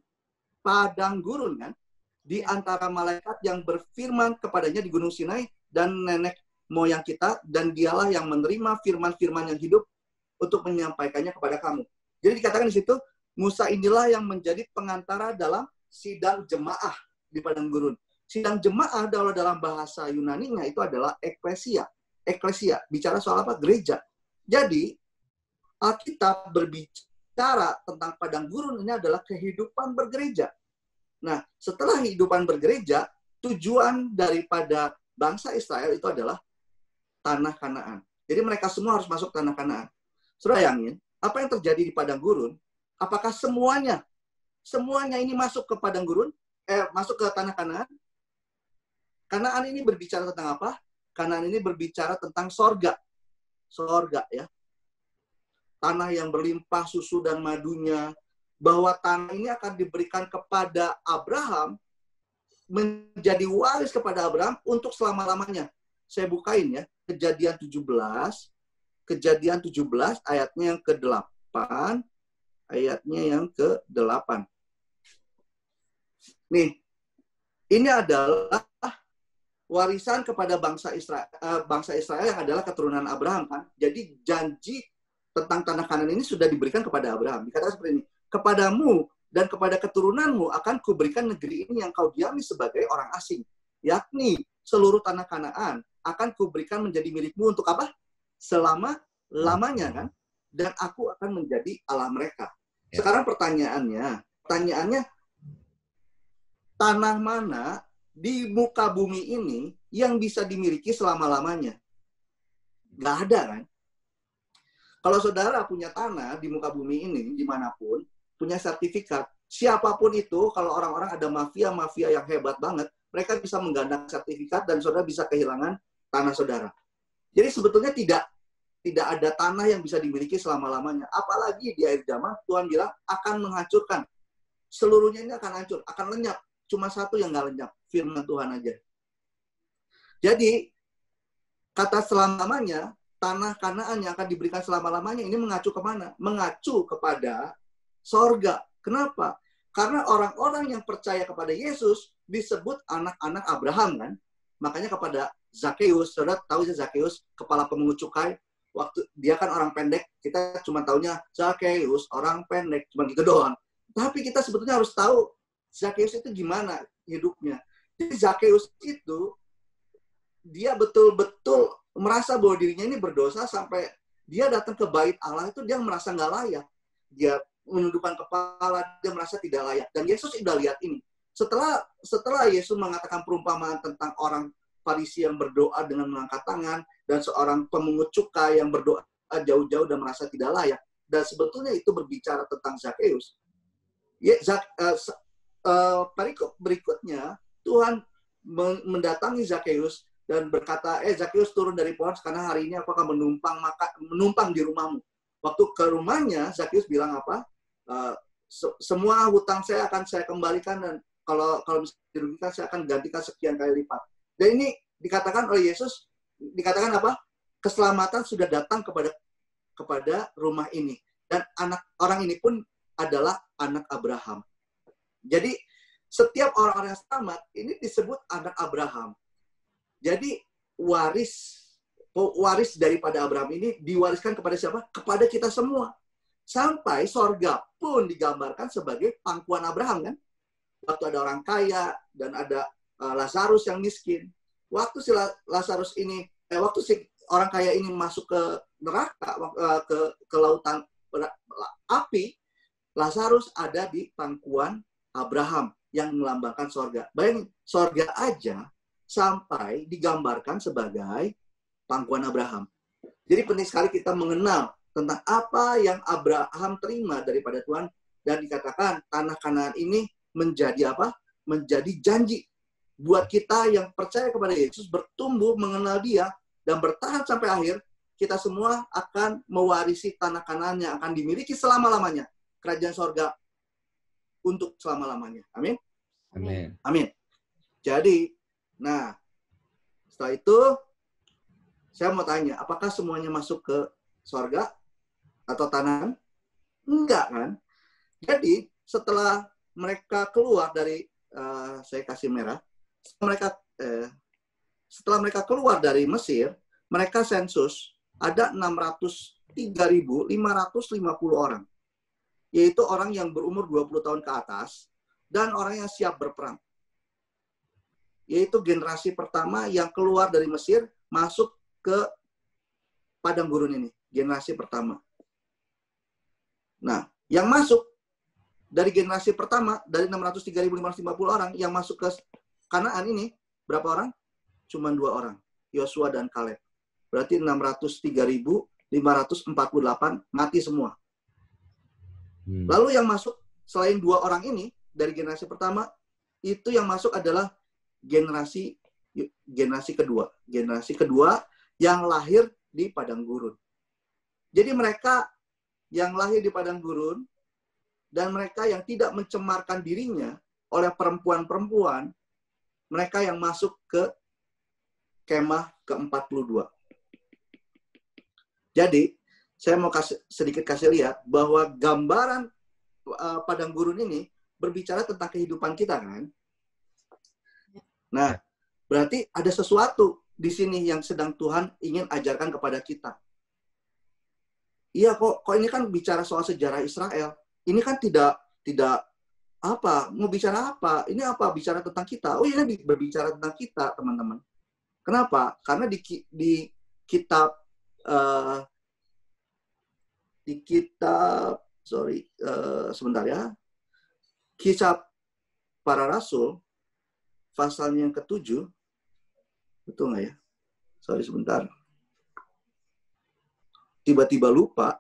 A: Padang gurun kan? Di antara malaikat yang berfirman kepadanya di Gunung Sinai dan nenek moyang kita, dan dialah yang menerima firman-firman yang hidup untuk menyampaikannya kepada kamu. Jadi dikatakan di situ, Musa inilah yang menjadi pengantara dalam sidang jemaah di padang gurun. Sidang jemaah dalam bahasa Yunani-nya itu adalah eklesia. Eklesia, bicara soal apa? Gereja. Jadi, Alkitab berbicara tentang padang gurun ini adalah kehidupan bergereja. Nah, setelah kehidupan bergereja, tujuan daripada bangsa Israel itu adalah tanah Kanaan. Jadi mereka semua harus masuk tanah Kanaan. Saudara bayangin, apa yang terjadi di padang gurun? Apakah semuanya ini masuk ke padang gurun? Masuk ke tanah Kanaan? Kanaan ini berbicara tentang apa? Kanaan ini berbicara tentang sorga. Sorga ya. Tanah yang berlimpah susu dan madunya. Bahwa tanah ini akan diberikan kepada Abraham, menjadi waris kepada Abraham untuk selama-lamanya. Saya bukain ya, Kejadian 17 ayatnya yang ke-8, ayatnya yang ke-8. Nih, ini adalah warisan kepada bangsa Israel yang adalah keturunan Abraham kan. Jadi janji tentang tanah Kanaan ini sudah diberikan kepada Abraham. Dikatakan seperti ini, kepadamu dan kepada keturunanmu akan kuberikan negeri ini yang kau diami sebagai orang asing. Yakni seluruh tanah Kanaan akan kuberikan menjadi milikmu untuk apa? Selama-lamanya kan. Dan aku akan menjadi Allah mereka. Sekarang pertanyaannya, tanah mana di muka bumi ini yang bisa dimiliki selama-lamanya? Nggak ada kan? Kalau saudara punya tanah di muka bumi ini, dimanapun, punya sertifikat, siapapun itu, kalau orang-orang ada mafia-mafia yang hebat banget, mereka bisa menggandakan sertifikat dan saudara bisa kehilangan tanah saudara. Jadi sebetulnya tidak ada tanah yang bisa dimiliki selama-lamanya. Apalagi di akhir zaman, Tuhan bilang akan menghancurkan. Seluruhnya ini akan hancur, akan lenyap. Cuma satu yang nggak lenyap, firman Tuhan aja. Jadi, kata selama-lamanya, tanah Kanaan yang akan diberikan selama-lamanya, ini mengacu kemana? Mengacu kepada sorga. Kenapa? Karena orang-orang yang percaya kepada Yesus disebut anak-anak Abraham kan. Makanya kepada Zakeus, saudara tahu ya Zakeus, kepala pemungut cukai, waktu dia kan orang pendek, kita cuma taunya Zakeus, orang pendek, cuma gitu doang. Tapi kita sebetulnya harus tahu Zakeus itu gimana hidupnya. Jadi Zakeus itu dia betul-betul merasa bahwa dirinya ini berdosa sampai dia datang ke bait Allah itu dia merasa nggak layak. Dia menundukkan kepala, dia merasa tidak layak. Dan Yesus sudah lihat ini. Setelah Yesus mengatakan perumpamaan tentang orang Farisi yang berdoa dengan mengangkat tangan dan seorang pemungut cukai yang berdoa jauh-jauh dan merasa tidak layak. Dan sebetulnya itu berbicara tentang Zakeus. Perikop berikutnya Tuhan mendatangi Zakeus dan berkata, Zakeus turun dari pohon karena hari ini aku akan menumpang di rumahmu. Waktu ke rumahnya, Zakeus bilang apa? Semua hutang saya akan saya kembalikan dan kalau misalnya dirugikan saya akan gantikan sekian kali lipat. Dan ini dikatakan oleh Yesus, dikatakan apa? Keselamatan sudah datang kepada rumah ini. Dan orang ini pun adalah anak Abraham. Jadi setiap orang-orang yang selamat ini disebut anak Abraham. Jadi waris daripada Abraham ini diwariskan kepada siapa? Kepada kita semua. Sampai sorga pun digambarkan sebagai pangkuan Abraham kan. Waktu ada orang kaya dan ada Lazarus yang miskin. Waktu si Lazarus ini, waktu si orang kaya ini masuk ke neraka, ke lautan api, Lazarus ada di pangkuan Abraham yang melambangkan sorga. Bayangin, sorga aja sampai digambarkan sebagai pangkuan Abraham. Jadi penting sekali kita mengenal tentang apa yang Abraham terima daripada Tuhan. Dan dikatakan tanah Kanaan ini menjadi apa? Menjadi janji. Buat kita yang percaya kepada Yesus, bertumbuh mengenal Dia, dan bertahan sampai akhir, kita semua akan mewarisi tanah Kanaan yang akan dimiliki selama-lamanya. Kerajaan sorga untuk selama-lamanya. Amin?
B: Amin.
A: Amin. Jadi, nah, setelah itu, saya mau tanya, apakah semuanya masuk ke sorga atau tanah? Enggak, kan? Jadi, setelah mereka keluar dari, saya kasih merah, setelah mereka keluar dari Mesir, mereka sensus, ada 603.550 orang. Yaitu orang yang berumur 20 tahun ke atas, dan orang yang siap berperang. Yaitu generasi pertama yang keluar dari Mesir, masuk ke padang gurun ini. Generasi pertama. Nah, yang masuk dari generasi pertama, dari 603.550 orang, yang masuk ke Kanaan ini, berapa orang? Cuma 2 orang. Yosua dan Kaleb. Berarti 603.548 mati semua. Lalu yang masuk, selain 2 orang ini, dari generasi pertama, itu yang masuk adalah generasi Generasi kedua yang lahir di padang gurun. Jadi mereka yang lahir di padang gurun dan mereka yang tidak mencemarkan dirinya oleh perempuan-perempuan, mereka yang masuk ke kemah ke-42. Jadi, saya mau sedikit kasih lihat bahwa gambaran padang gurun ini berbicara tentang kehidupan kita, kan? Nah, berarti ada sesuatu di sini yang sedang Tuhan ingin ajarkan kepada kita. Iya, kok ini kan bicara soal sejarah Israel. Ini kan tidak apa, mau bicara apa? Ini apa? Bicara tentang kita. Oh, ini berbicara tentang kita, teman-teman. Kenapa? Karena di kitab sebentar ya. Kisah Para Rasul pasalnya yang ke-7, betul nggak ya? Sorry, sebentar. Tiba-tiba lupa.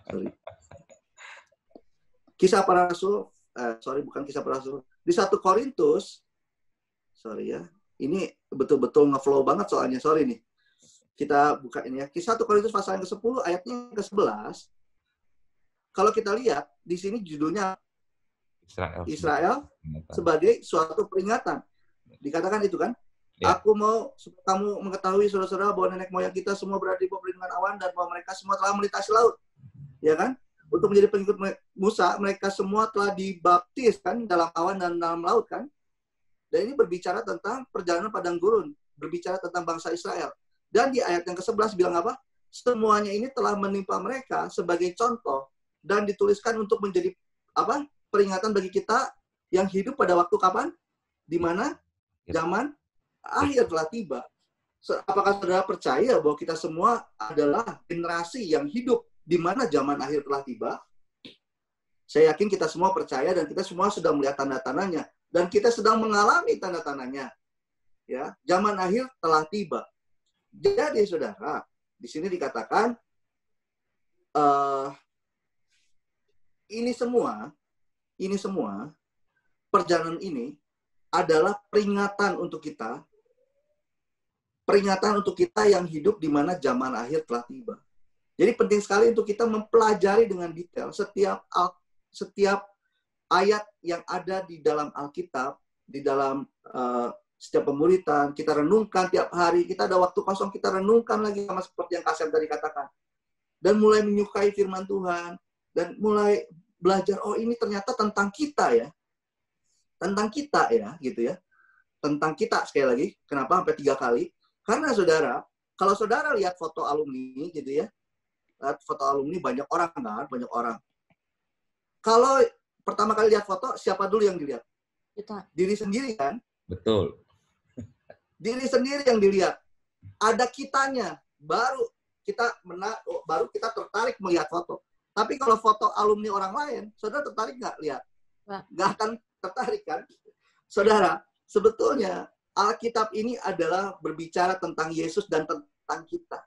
A: Sorry. Kisah Para Rasul, bukan Kisah Para Rasul. Di 1 Korintus, sorry ya, ini betul-betul ngeflow banget soalnya, sorry nih. Kita buka ini ya. Kisah 1 Korintus pasal yang ke-10, ayatnya yang ke-11. Kalau kita lihat, di sini judulnya Israel sebagai suatu peringatan. Dikatakan itu kan? Ya. Aku mau kamu mengetahui, saudara-saudara, bahwa nenek moyang kita semua berada di bawah perlindungan awan dan bahwa mereka semua telah melintasi laut. Ya kan? Untuk menjadi pengikut Musa, mereka semua telah dibaptis kan dalam awan dan dalam laut kan? Dan ini berbicara tentang perjalanan padang gurun, berbicara tentang bangsa Israel. Dan di ayat yang ke-11 bilang apa? Semuanya ini telah menimpa mereka sebagai contoh dan dituliskan untuk menjadi apa? Peringatan bagi kita yang hidup pada waktu kapan? Di mana zaman akhir telah tiba. Apakah saudara percaya bahwa kita semua adalah generasi yang hidup di mana zaman akhir telah tiba? Saya yakin kita semua percaya dan kita semua sudah melihat tanda-tandanya dan kita sedang mengalami tanda-tandanya. Ya, zaman akhir telah tiba. Jadi saudara, di sini dikatakan ini semua perjalanan ini adalah peringatan untuk kita yang hidup di mana zaman akhir telah tiba. Jadi penting sekali untuk kita mempelajari dengan detail setiap ayat yang ada di dalam Alkitab, di dalam setiap pemuritan, kita renungkan tiap hari, kita ada waktu kosong, kita renungkan lagi sama seperti yang Kasem tadi katakan. Dan mulai menyukai firman Tuhan, dan mulai belajar, oh ini ternyata tentang kita ya. Tentang kita ya, gitu ya. Tentang kita, sekali lagi, kenapa sampai 3 kali? Karena saudara, kalau saudara lihat foto alumni, gitu ya, lihat foto alumni banyak orang kan, banyak orang. Kalau pertama kali lihat foto, siapa dulu yang dilihat?
C: Kita.
A: Diri sendiri kan?
B: Betul.
A: Diri sendiri yang dilihat. Ada kitanya, baru kita tertarik melihat foto. Tapi kalau foto alumni orang lain, saudara tertarik nggak lihat? Nggak akan tertarik kan? Saudara, sebetulnya Alkitab ini adalah berbicara tentang Yesus dan tentang kita.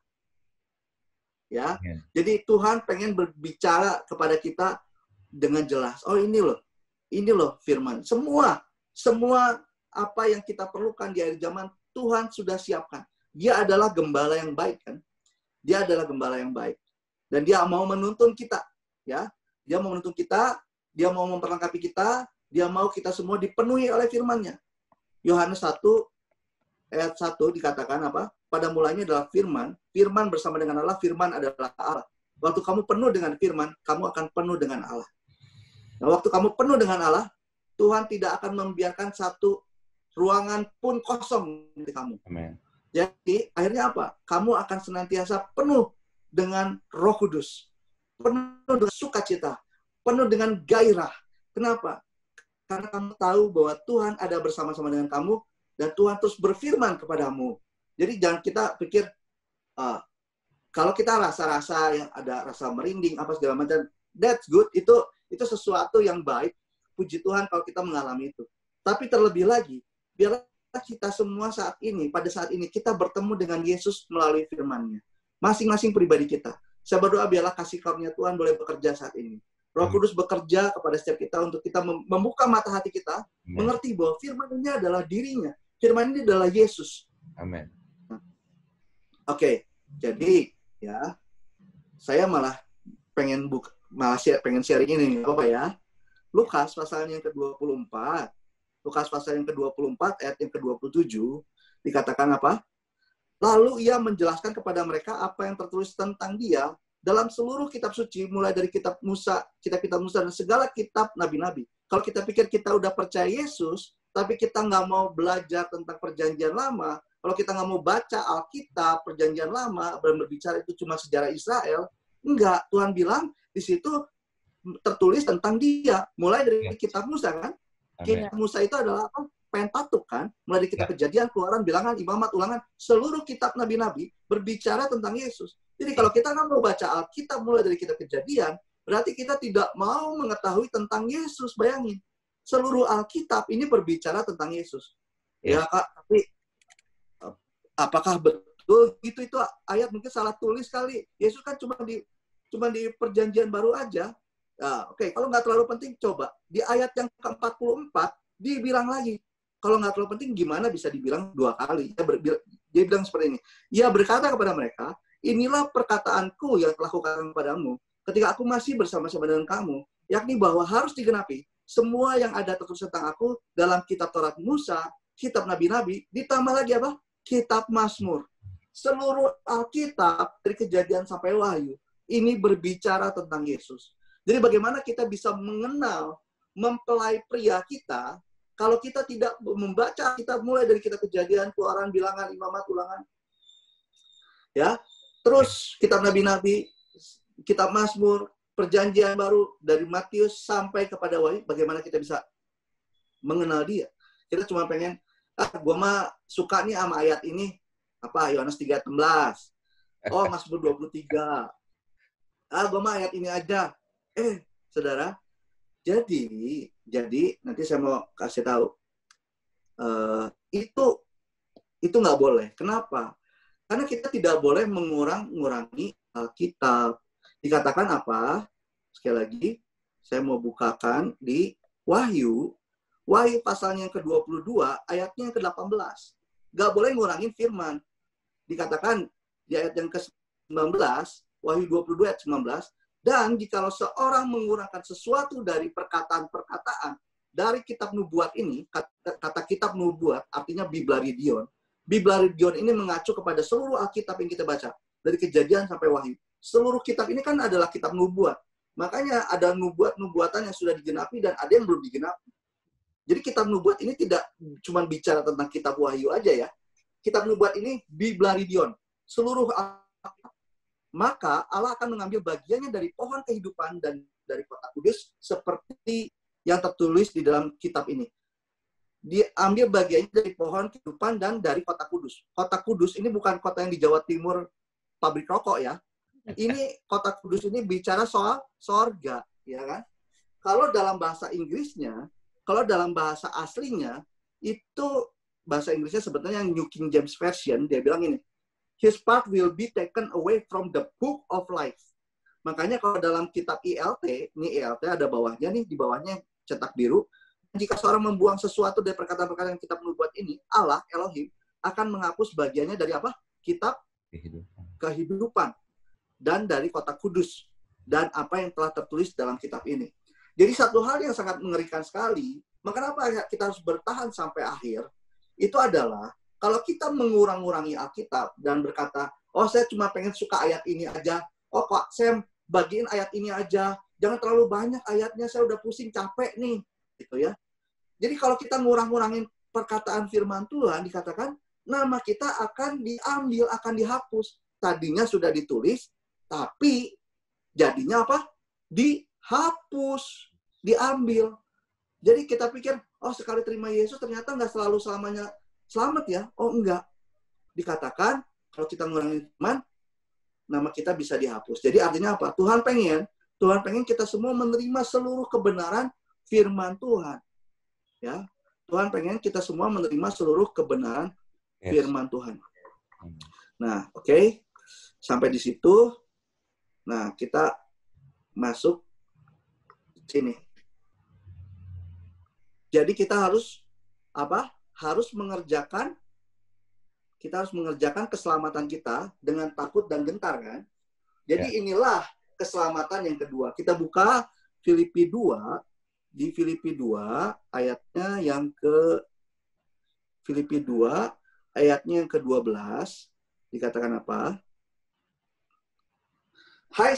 A: Ya, jadi Tuhan pengen berbicara kepada kita dengan jelas. Oh ini loh firman. Semua apa yang kita perlukan di akhir zaman Tuhan sudah siapkan. Dia adalah gembala yang baik kan? Dia adalah gembala yang baik. Dan dia mau menuntun kita, ya. Dia mau menuntun kita, dia mau memperlengkapi kita, dia mau kita semua dipenuhi oleh firman-Nya. Yohanes 1 ayat 1 dikatakan apa? Pada mulanya adalah firman, firman bersama dengan Allah, firman adalah Allah. Waktu kamu penuh dengan firman, kamu akan penuh dengan Allah. Nah, waktu kamu penuh dengan Allah, Tuhan tidak akan membiarkan satu ruangan pun kosong di kamu.
B: Amen.
A: Jadi, akhirnya apa? Kamu akan senantiasa penuh dengan Roh Kudus. Penuh dengan sukacita. Penuh dengan gairah. Kenapa? Karena kamu tahu bahwa Tuhan ada bersama-sama dengan kamu dan Tuhan terus berfirman kepadamu. Jadi jangan kita pikir kalau kita rasa-rasa yang ada rasa merinding apa segala macam, that's good. Itu sesuatu yang baik. Puji Tuhan kalau kita mengalami itu. Tapi terlebih lagi, biarlah kita semua pada saat ini kita bertemu dengan Yesus melalui firman-Nya. Masing-masing pribadi kita. Saya berdoa biarlah kasih karunia Tuhan boleh bekerja saat ini. Roh Kudus bekerja kepada setiap kita untuk kita membuka mata hati kita, mengerti bahwa firman-Nya adalah dirinya. Firman ini adalah Yesus.
B: Amin.
A: Oke, jadi ya saya malah pengen pengen sharing ini, nggak apa-apa ya. Lukas pasal yang ke-24, Lukas pasal yang ke-24 ayat yang ke-27 dikatakan apa? Lalu ia menjelaskan kepada mereka apa yang tertulis tentang dia dalam seluruh kitab suci, mulai dari kitab Musa, kitab-kitab Musa, dan segala kitab nabi-nabi. Kalau kita pikir kita udah percaya Yesus, tapi kita nggak mau belajar tentang perjanjian lama, kalau kita nggak mau baca Alkitab, perjanjian lama, dan berbicara itu cuma sejarah Israel, enggak. Tuhan bilang di situ tertulis tentang dia, mulai dari kitab Musa, kan? Kitab Musa itu adalah apa? Pentatuk, kan? Mulai dari kitab Kejadian, Keluaran, Bilangan, Imamat, Ulangan, seluruh kitab nabi-nabi berbicara tentang Yesus. Jadi kalau kita nggak mau baca Alkitab mulai dari kitab Kejadian, berarti kita tidak mau mengetahui tentang Yesus. Bayangin, seluruh Alkitab ini berbicara tentang Yesus. Ya, Kak, tapi apakah betul itu ayat mungkin salah tulis kali? Yesus kan cuma di perjanjian baru aja. Nah, oke, kalau nggak terlalu penting, coba di ayat yang ke-44 dibilang lagi. Kalau nggak terlalu penting, gimana bisa dibilang 2 kali? Dia bilang seperti ini. Ia berkata kepada mereka, inilah perkataanku yang telah kukatakan kepadamu ketika aku masih bersama-sama dengan kamu, yakni bahwa harus digenapi semua yang ada tertulis tentang aku dalam kitab Taurat Musa, kitab nabi-nabi, ditambah lagi apa? Kitab Mazmur. Seluruh Alkitab dari Kejadian sampai Wahyu ini berbicara tentang Yesus. Jadi bagaimana kita bisa mengenal mempelai pria kita kalau kita tidak membaca kitab mulai dari kitab Kejadian, Keluaran, Bilangan, Imamat, Ulangan. Ya. Terus kitab nabi-nabi, kitab Mazmur, perjanjian baru dari Matius sampai kepada Wahyu, bagaimana kita bisa mengenal dia? Kita cuma pengen, gue mah suka nih sama ayat ini, apa, Yohanes 3:16. Oh, Mazmur 23. Gue mah ayat ini aja. Saudara, jadi nanti saya mau kasih tahu, itu nggak boleh. Kenapa? Karena kita tidak boleh mengurangi Alkitab. Dikatakan apa? Sekali lagi, saya mau bukakan di Wahyu pasalnya yang ke-22, ayatnya yang ke-18. Nggak boleh ngurangin firman. Dikatakan di ayat yang ke-19, Wahyu 22 ayat 19, dan jikalau seorang mengurangkan sesuatu dari perkataan-perkataan dari kitab nubuat ini, kata kitab nubuat artinya Biblaridion. Biblaridion ini mengacu kepada seluruh Alkitab yang kita baca, dari Kejadian sampai Wahyu. Seluruh kitab ini kan adalah kitab nubuat. Makanya ada nubuatan yang sudah digenapi dan ada yang belum digenapi. Jadi kitab nubuat ini tidak cuma bicara tentang kitab Wahyu aja ya. Kitab nubuat ini Biblaridion. Seluruh Alkitab. Maka Allah akan mengambil bagiannya dari pohon kehidupan dan dari kota kudus seperti yang tertulis di dalam kitab ini. Diambil bagiannya dari pohon kehidupan dan dari kota kudus. Kota kudus ini bukan kota yang di Jawa Timur, pabrik rokok ya. Ini kota kudus ini bicara soal sorga, ya kan? Kalau dalam bahasa Inggrisnya, kalau dalam bahasa aslinya, itu bahasa Inggrisnya sebetulnya yang New King James Version, dia bilang ini, His part will be taken away from the book of life. Makanya kalau dalam kitab ILT, ini ILT ada bawahnya nih, di bawahnya cetak biru. Jika seorang membuang sesuatu dari perkataan-perkataan kitab nubuat ini, Allah, Elohim, akan menghapus bagiannya dari apa? Kitab kehidupan. Dan dari kota kudus. Dan apa yang telah tertulis dalam kitab ini. Jadi satu hal yang sangat mengerikan sekali, maka kenapa kita harus bertahan sampai akhir, itu adalah kalau kita mengurang-urangi Alkitab dan berkata, oh saya cuma pengen suka ayat ini aja, oh kok saya bagiin ayat ini aja, jangan terlalu banyak ayatnya, saya udah pusing, capek nih, gitu ya. Jadi kalau kita ngurang-ngurangin perkataan firman Tuhan, dikatakan nama kita akan diambil, akan dihapus. Tadinya sudah ditulis, tapi jadinya apa? Dihapus, diambil. Jadi kita pikir, oh sekali terima Yesus ternyata nggak selalu selamanya selamat ya. Oh enggak. Dikatakan, kalau kita ngurangin firman, nama kita bisa dihapus. Jadi artinya apa? Tuhan pengen kita semua menerima seluruh kebenaran firman Tuhan. Ya, Tuhan pengen kita semua menerima seluruh kebenaran firman Tuhan. Nah, oke. Sampai di situ. Nah, kita masuk sini. Jadi kita harus apa? kita harus mengerjakan keselamatan kita dengan takut dan gentar, kan? Jadi inilah keselamatan yang kedua. Kita buka Filipi 2, di Filipi 2 ayatnya yang Filipi 2 ayatnya yang ke-12 dikatakan apa? Hai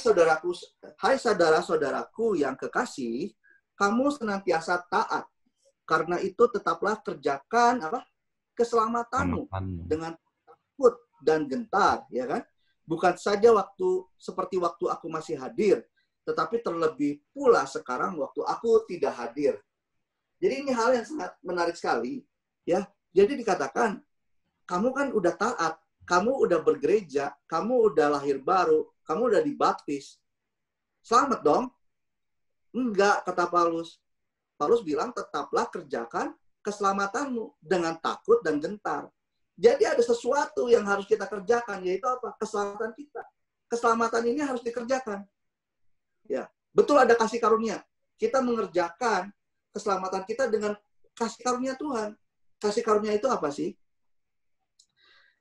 A: saudara-saudaraku yang kekasih, kamu senantiasa taat. Karena itu tetaplah kerjakan keselamatanmu dengan takut dan gentar, ya kan? Bukan saja seperti waktu aku masih hadir, tetapi terlebih pula sekarang waktu aku tidak hadir. Jadi ini hal yang sangat menarik sekali, ya. Jadi dikatakan, kamu kan udah taat, kamu udah bergereja, kamu udah lahir baru, kamu udah dibaptis. Selamat dong? Enggak, kata Paulus. Paulus bilang, tetaplah kerjakan keselamatanmu dengan takut dan gentar. Jadi ada sesuatu yang harus kita kerjakan, yaitu apa? Keselamatan kita. Keselamatan ini harus dikerjakan. Ya, betul ada kasih karunia. Kita mengerjakan keselamatan kita dengan kasih karunia Tuhan. Kasih karunia itu apa sih?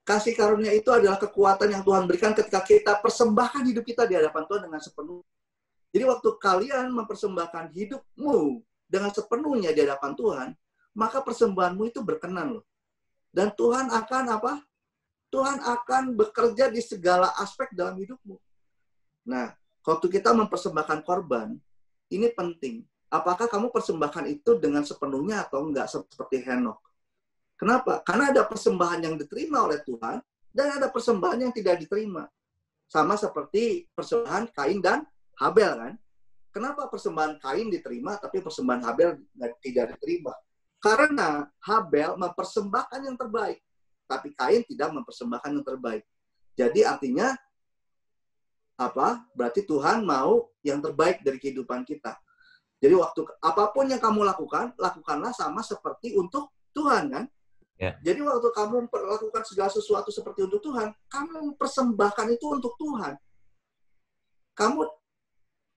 A: Kasih karunia itu adalah kekuatan yang Tuhan berikan ketika kita persembahkan hidup kita di hadapan Tuhan dengan sepenuh. Jadi waktu kalian mempersembahkan hidupmu dengan sepenuhnya di hadapan Tuhan, maka persembahanmu itu berkenan loh. Dan Tuhan akan apa? Tuhan akan bekerja di segala aspek dalam hidupmu. Nah, waktu kita mempersembahkan korban, ini penting. Apakah kamu persembahkan itu dengan sepenuhnya atau enggak, seperti Henokh? Kenapa? Karena ada persembahan yang diterima oleh Tuhan, dan ada persembahan yang tidak diterima. Sama seperti persembahan Kain dan Habel, kan? Kenapa persembahan Kain diterima, tapi persembahan Habel tidak diterima? Karena Habel mempersembahkan yang terbaik, tapi Kain tidak mempersembahkan yang terbaik. Jadi artinya, apa? Berarti Tuhan mau yang terbaik dari kehidupan kita. Jadi waktu apapun yang kamu lakukan, lakukanlah sama seperti untuk Tuhan, kan?
B: Ya.
A: Jadi waktu kamu melakukan segala sesuatu seperti untuk Tuhan, kamu persembahkan itu untuk Tuhan.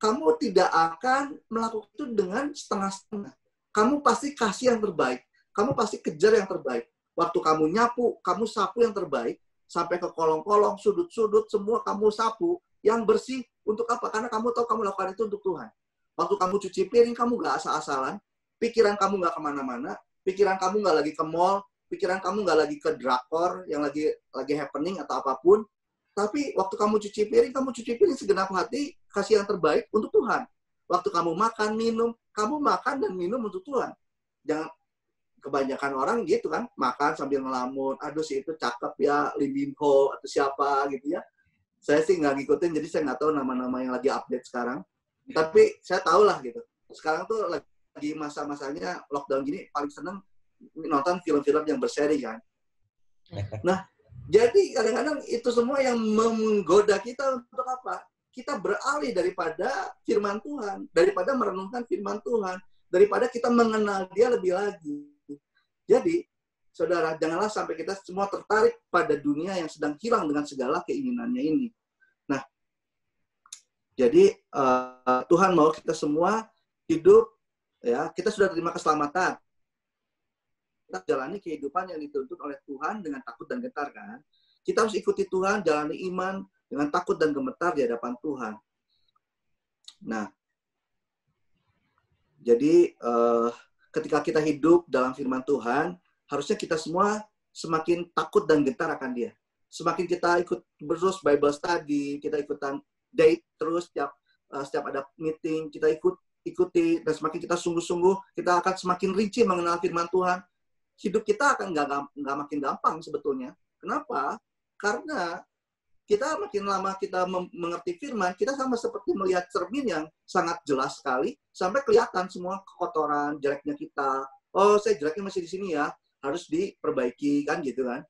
A: Kamu tidak akan melakukan itu dengan setengah-setengah. Kamu pasti kasih yang terbaik. Kamu pasti kejar yang terbaik. Waktu kamu nyapu, kamu sapu yang terbaik. Sampai ke kolong-kolong, sudut-sudut, semua kamu sapu yang bersih. Untuk apa? Karena kamu tahu kamu lakukan itu untuk Tuhan. Waktu kamu cuci piring, kamu nggak asal-asalan. Pikiran kamu nggak kemana-mana. Pikiran kamu nggak lagi ke mall. Pikiran kamu nggak lagi ke drakor yang lagi happening atau apapun. Tapi waktu kamu cuci piring segenap hati, kasih yang terbaik untuk Tuhan. Waktu kamu makan, minum, kamu makan dan minum untuk Tuhan. Jangan, kebanyakan orang gitu kan, makan sambil ngelamun, aduh si itu cakep ya, Lee Min Ho atau siapa gitu ya. Saya sih nggak ngikutin, jadi saya nggak tahu nama-nama yang lagi update sekarang. Tapi saya tahu lah gitu. Sekarang tuh lagi masa-masanya lockdown gini, paling seneng nonton film-film yang berseri, kan. Nah, jadi kadang-kadang itu semua yang menggoda kita untuk apa? Kita beralih daripada firman Tuhan, daripada merenungkan firman Tuhan, daripada kita mengenal Dia lebih lagi. Jadi, saudara, janganlah sampai kita semua tertarik pada dunia yang sedang hilang dengan segala keinginannya ini. Nah, jadi Tuhan mau kita semua hidup, ya, kita sudah terima keselamatan. Kita jalani kehidupan yang dituntut oleh Tuhan dengan takut dan gentar, kan? Kita harus ikuti Tuhan, jalani iman dengan takut dan gemetar di hadapan Tuhan. Nah, jadi ketika kita hidup dalam firman Tuhan, harusnya kita semua semakin takut dan gentar akan Dia. Semakin kita ikut terus Bible study, kita ikutan date terus setiap ada meeting, kita ikuti, dan semakin kita sungguh-sungguh, kita akan semakin rinci mengenal firman Tuhan. Hidup kita akan nggak makin gampang sebetulnya. Kenapa? Karena kita makin lama kita mengerti firman, kita sama seperti melihat cermin yang sangat jelas sekali, sampai kelihatan semua kekotoran, jeleknya kita. Oh, saya jeleknya masih di sini ya, harus diperbaiki, kan gitu kan.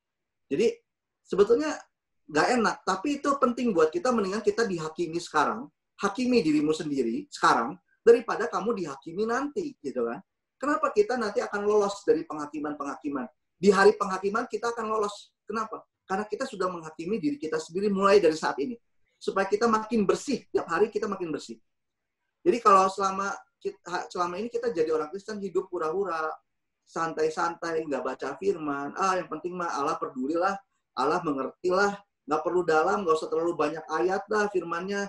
A: Jadi sebetulnya nggak enak, tapi itu penting buat kita, mendingan kita dihakimi sekarang, hakimi dirimu sendiri sekarang, daripada kamu dihakimi nanti, gitu kan. Kenapa kita nanti akan lolos dari penghakiman-penghakiman? Di hari penghakiman kita akan lolos. Kenapa? Karena kita sudah menghakimi diri kita sendiri mulai dari saat ini. Supaya kita makin bersih. Tiap hari kita makin bersih. Jadi kalau selama ini kita jadi orang Kristen hidup pura-pura, santai-santai, nggak baca firman. Yang penting mah Allah pedulilah, Allah mengertilah, nggak perlu dalam, nggak usah terlalu banyak ayat lah firmannya.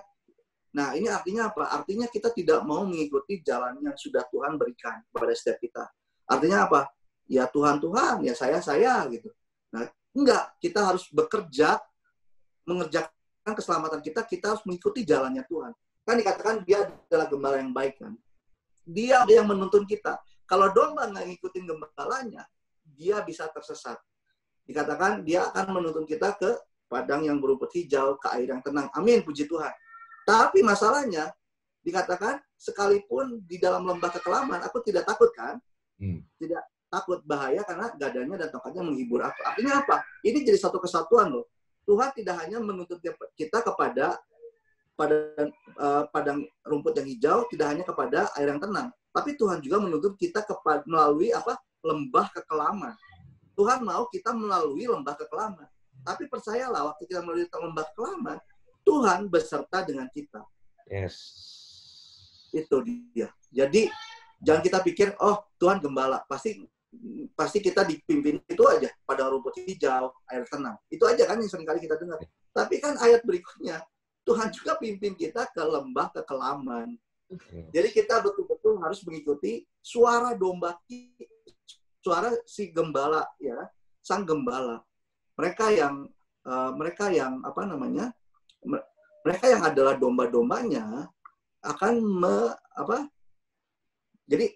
A: Nah, ini artinya apa? Artinya kita tidak mau mengikuti jalan yang sudah Tuhan berikan kepada setiap kita. Artinya apa? Ya Tuhan, ya saya gitu. Nah, enggak. Kita harus bekerja, mengerjakan keselamatan kita harus mengikuti jalannya Tuhan. Kan dikatakan dia adalah gembala yang baik kan. Dia yang menuntun kita. Kalau domba nggak ngikutin gembalanya, dia bisa tersesat. Dikatakan dia akan menuntun kita ke padang yang berumput hijau, ke air yang tenang. Amin, puji Tuhan. Tapi masalahnya, dikatakan sekalipun di dalam lembah kekelaman, aku tidak takut kan? Tidak takut bahaya karena gadanya dan tongkatnya menghibur aku. Artinya apa? Ini jadi satu kesatuan loh. Tuhan tidak hanya menuntut kita kepada padang rumput yang hijau, tidak hanya kepada air yang tenang. Tapi Tuhan juga menuntut kita melalui lembah kekelaman. Tuhan mau kita melalui lembah kekelaman. Tapi percayalah, waktu kita melalui lembah kekelaman, Tuhan beserta dengan kita.
B: Yes.
A: Itu dia. Jadi jangan kita pikir, oh Tuhan gembala, pasti kita dipimpin itu aja pada rumput hijau, air tenang. Itu aja kan yang seringkali kita dengar. Tapi kan ayat berikutnya, Tuhan juga pimpin kita ke lembah kekelaman. Jadi kita betul-betul harus mengikuti suara domba, suara si gembala, ya, sang gembala. Mereka yang mereka yang adalah domba-dombanya akan jadi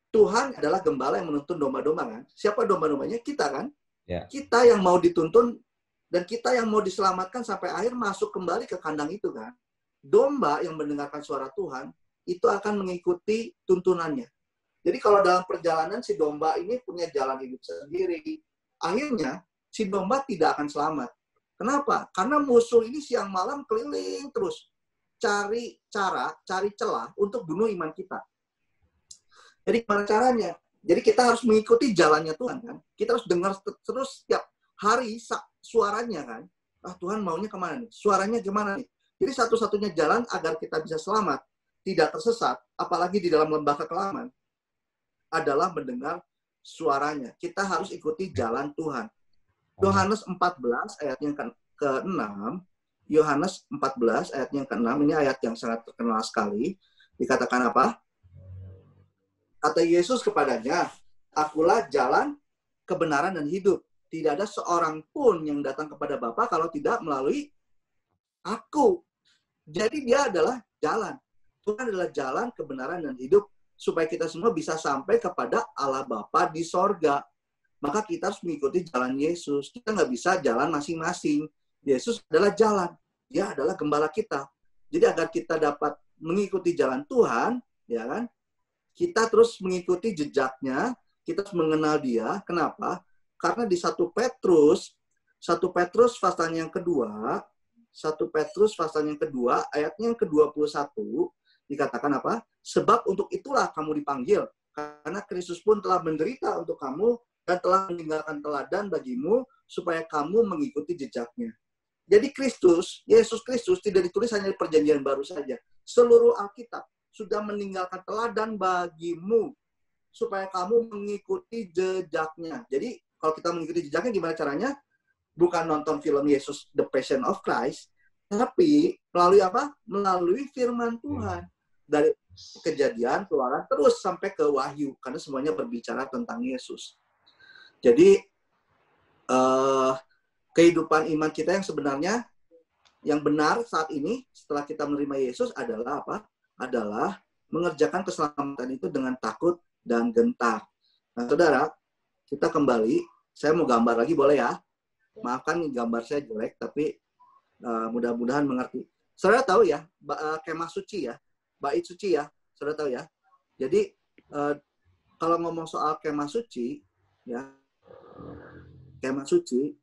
A: Tuhan adalah gembala yang menuntun domba-domba kan. Siapa domba-dombanya? Kita kan.
B: Yeah.
A: Kita yang mau dituntun dan kita yang mau diselamatkan sampai akhir masuk kembali ke kandang itu kan. Domba yang mendengarkan suara Tuhan itu akan mengikuti tuntunannya. Jadi kalau dalam perjalanan si domba ini punya jalan hidup sendiri, akhirnya si domba tidak akan selamat. Kenapa? Karena musuh ini siang malam keliling terus. Cari celah untuk bunuh iman kita. Jadi gimana caranya? Jadi kita harus mengikuti jalannya Tuhan kan. Kita harus dengar terus setiap hari suaranya kan. Tuhan maunya kemana nih? Suaranya gimana nih? Jadi satu-satunya jalan agar kita bisa selamat, tidak tersesat, apalagi di dalam lembah kekelaman, adalah mendengar suaranya. Kita harus ikuti jalan Tuhan. Yohanes 14 ayat yang ke-6, Yohanes 14 ayat yang ke-6, ini ayat yang sangat terkenal sekali. Dikatakan apa? Kata Yesus kepadanya, akulah jalan, kebenaran, dan hidup. Tidak ada seorang pun yang datang kepada Bapa kalau tidak melalui aku. Jadi dia adalah jalan. Tuhan adalah jalan, kebenaran, dan hidup. Supaya kita semua bisa sampai kepada Allah Bapa di sorga. Maka kita harus mengikuti jalan Yesus. Kita nggak bisa jalan masing-masing. Yesus adalah jalan. Dia adalah gembala kita. Jadi agar kita dapat mengikuti jalan Tuhan, ya kan? Kita terus mengikuti jejaknya, kita harus mengenal dia. Kenapa? Karena di 1 Petrus pasal yang kedua, 1 Petrus pasal yang kedua, ayatnya yang ke-21, dikatakan apa? Sebab untuk itulah kamu dipanggil, karena Kristus pun telah menderita untuk kamu, dan telah meninggalkan teladan bagimu, supaya kamu mengikuti jejaknya. Jadi Yesus Kristus tidak ditulis hanya di perjanjian baru saja. Seluruh Alkitab sudah meninggalkan teladan bagimu, supaya kamu mengikuti jejaknya. Jadi kalau kita mengikuti jejaknya gimana caranya? Bukan nonton film Yesus The Passion of Christ, tapi melalui apa? Melalui firman Tuhan. Dari Kejadian, Keluaran, terus sampai ke Wahyu. Karena semuanya berbicara tentang Yesus. Jadi, kehidupan iman kita yang sebenarnya, yang benar saat ini, setelah kita menerima Yesus adalah apa? Adalah mengerjakan keselamatan itu dengan takut dan gentar. Nah, saudara, kita kembali. Saya mau gambar lagi, boleh ya? Maafkan gambar saya jelek, tapi mudah-mudahan mengerti. Saudara tahu ya, kemah suci ya, bait suci ya, saudara tahu ya. Jadi, kalau ngomong soal kemah suci, ya, kemah suci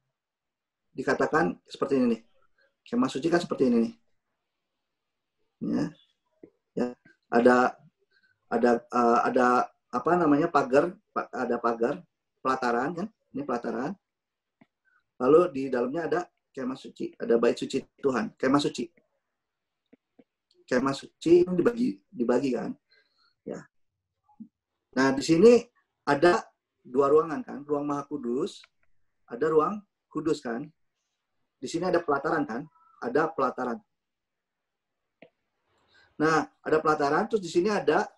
A: dikatakan seperti ini nih. Kemah suci kan seperti ini nih. Ya, ada apa namanya pagar, ada pagar pelataran kan? Ini pelataran. Lalu di dalamnya ada kemah suci, ada bait suci Tuhan, kemah suci. Kemah suci ini dibagi kan? Ya. Nah, di sini ada dua ruangan kan, ruang Maha Kudus, ada ruang kudus kan. Di sini ada pelataran kan, ada pelataran. Nah, ada pelataran, terus di sini ada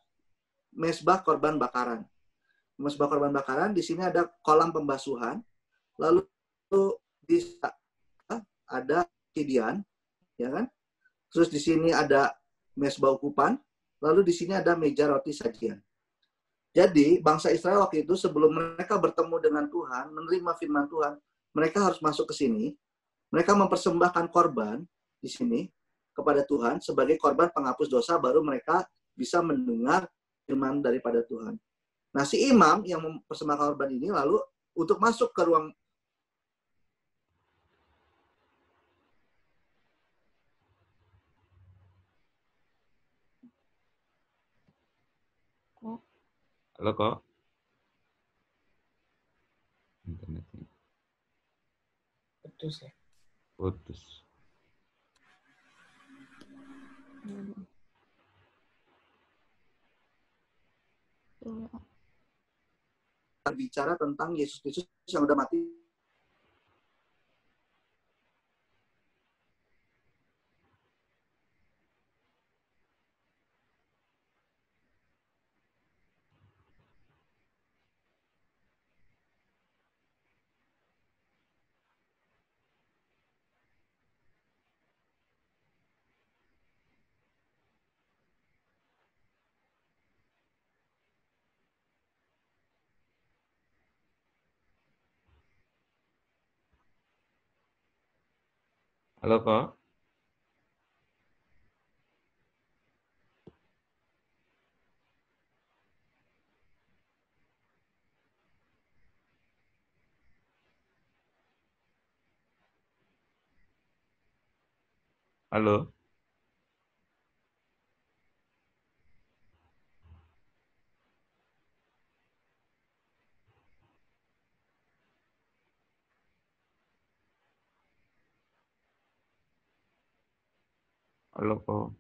A: mezbah korban bakaran. Mezbah korban bakaran, di sini ada kolam pembasuhan, lalu di ada kidian, ya kan? Terus di sini ada mezbah ukupan, lalu di sini ada meja roti sajian. Jadi, bangsa Israel waktu itu sebelum mereka bertemu dengan Tuhan, menerima firman Tuhan, mereka harus masuk ke sini. Mereka mempersembahkan korban di sini kepada Tuhan sebagai korban penghapus dosa, baru mereka bisa mendengar firman daripada Tuhan. Nah, si imam yang mempersembahkan korban ini lalu untuk masuk ke ruang
B: Halo kok. Internetnya
C: Putus ya.
B: putus.
A: berbicara tentang Yesus Kristus yang udah mati.
B: Halo kok. Halo. Halo kok.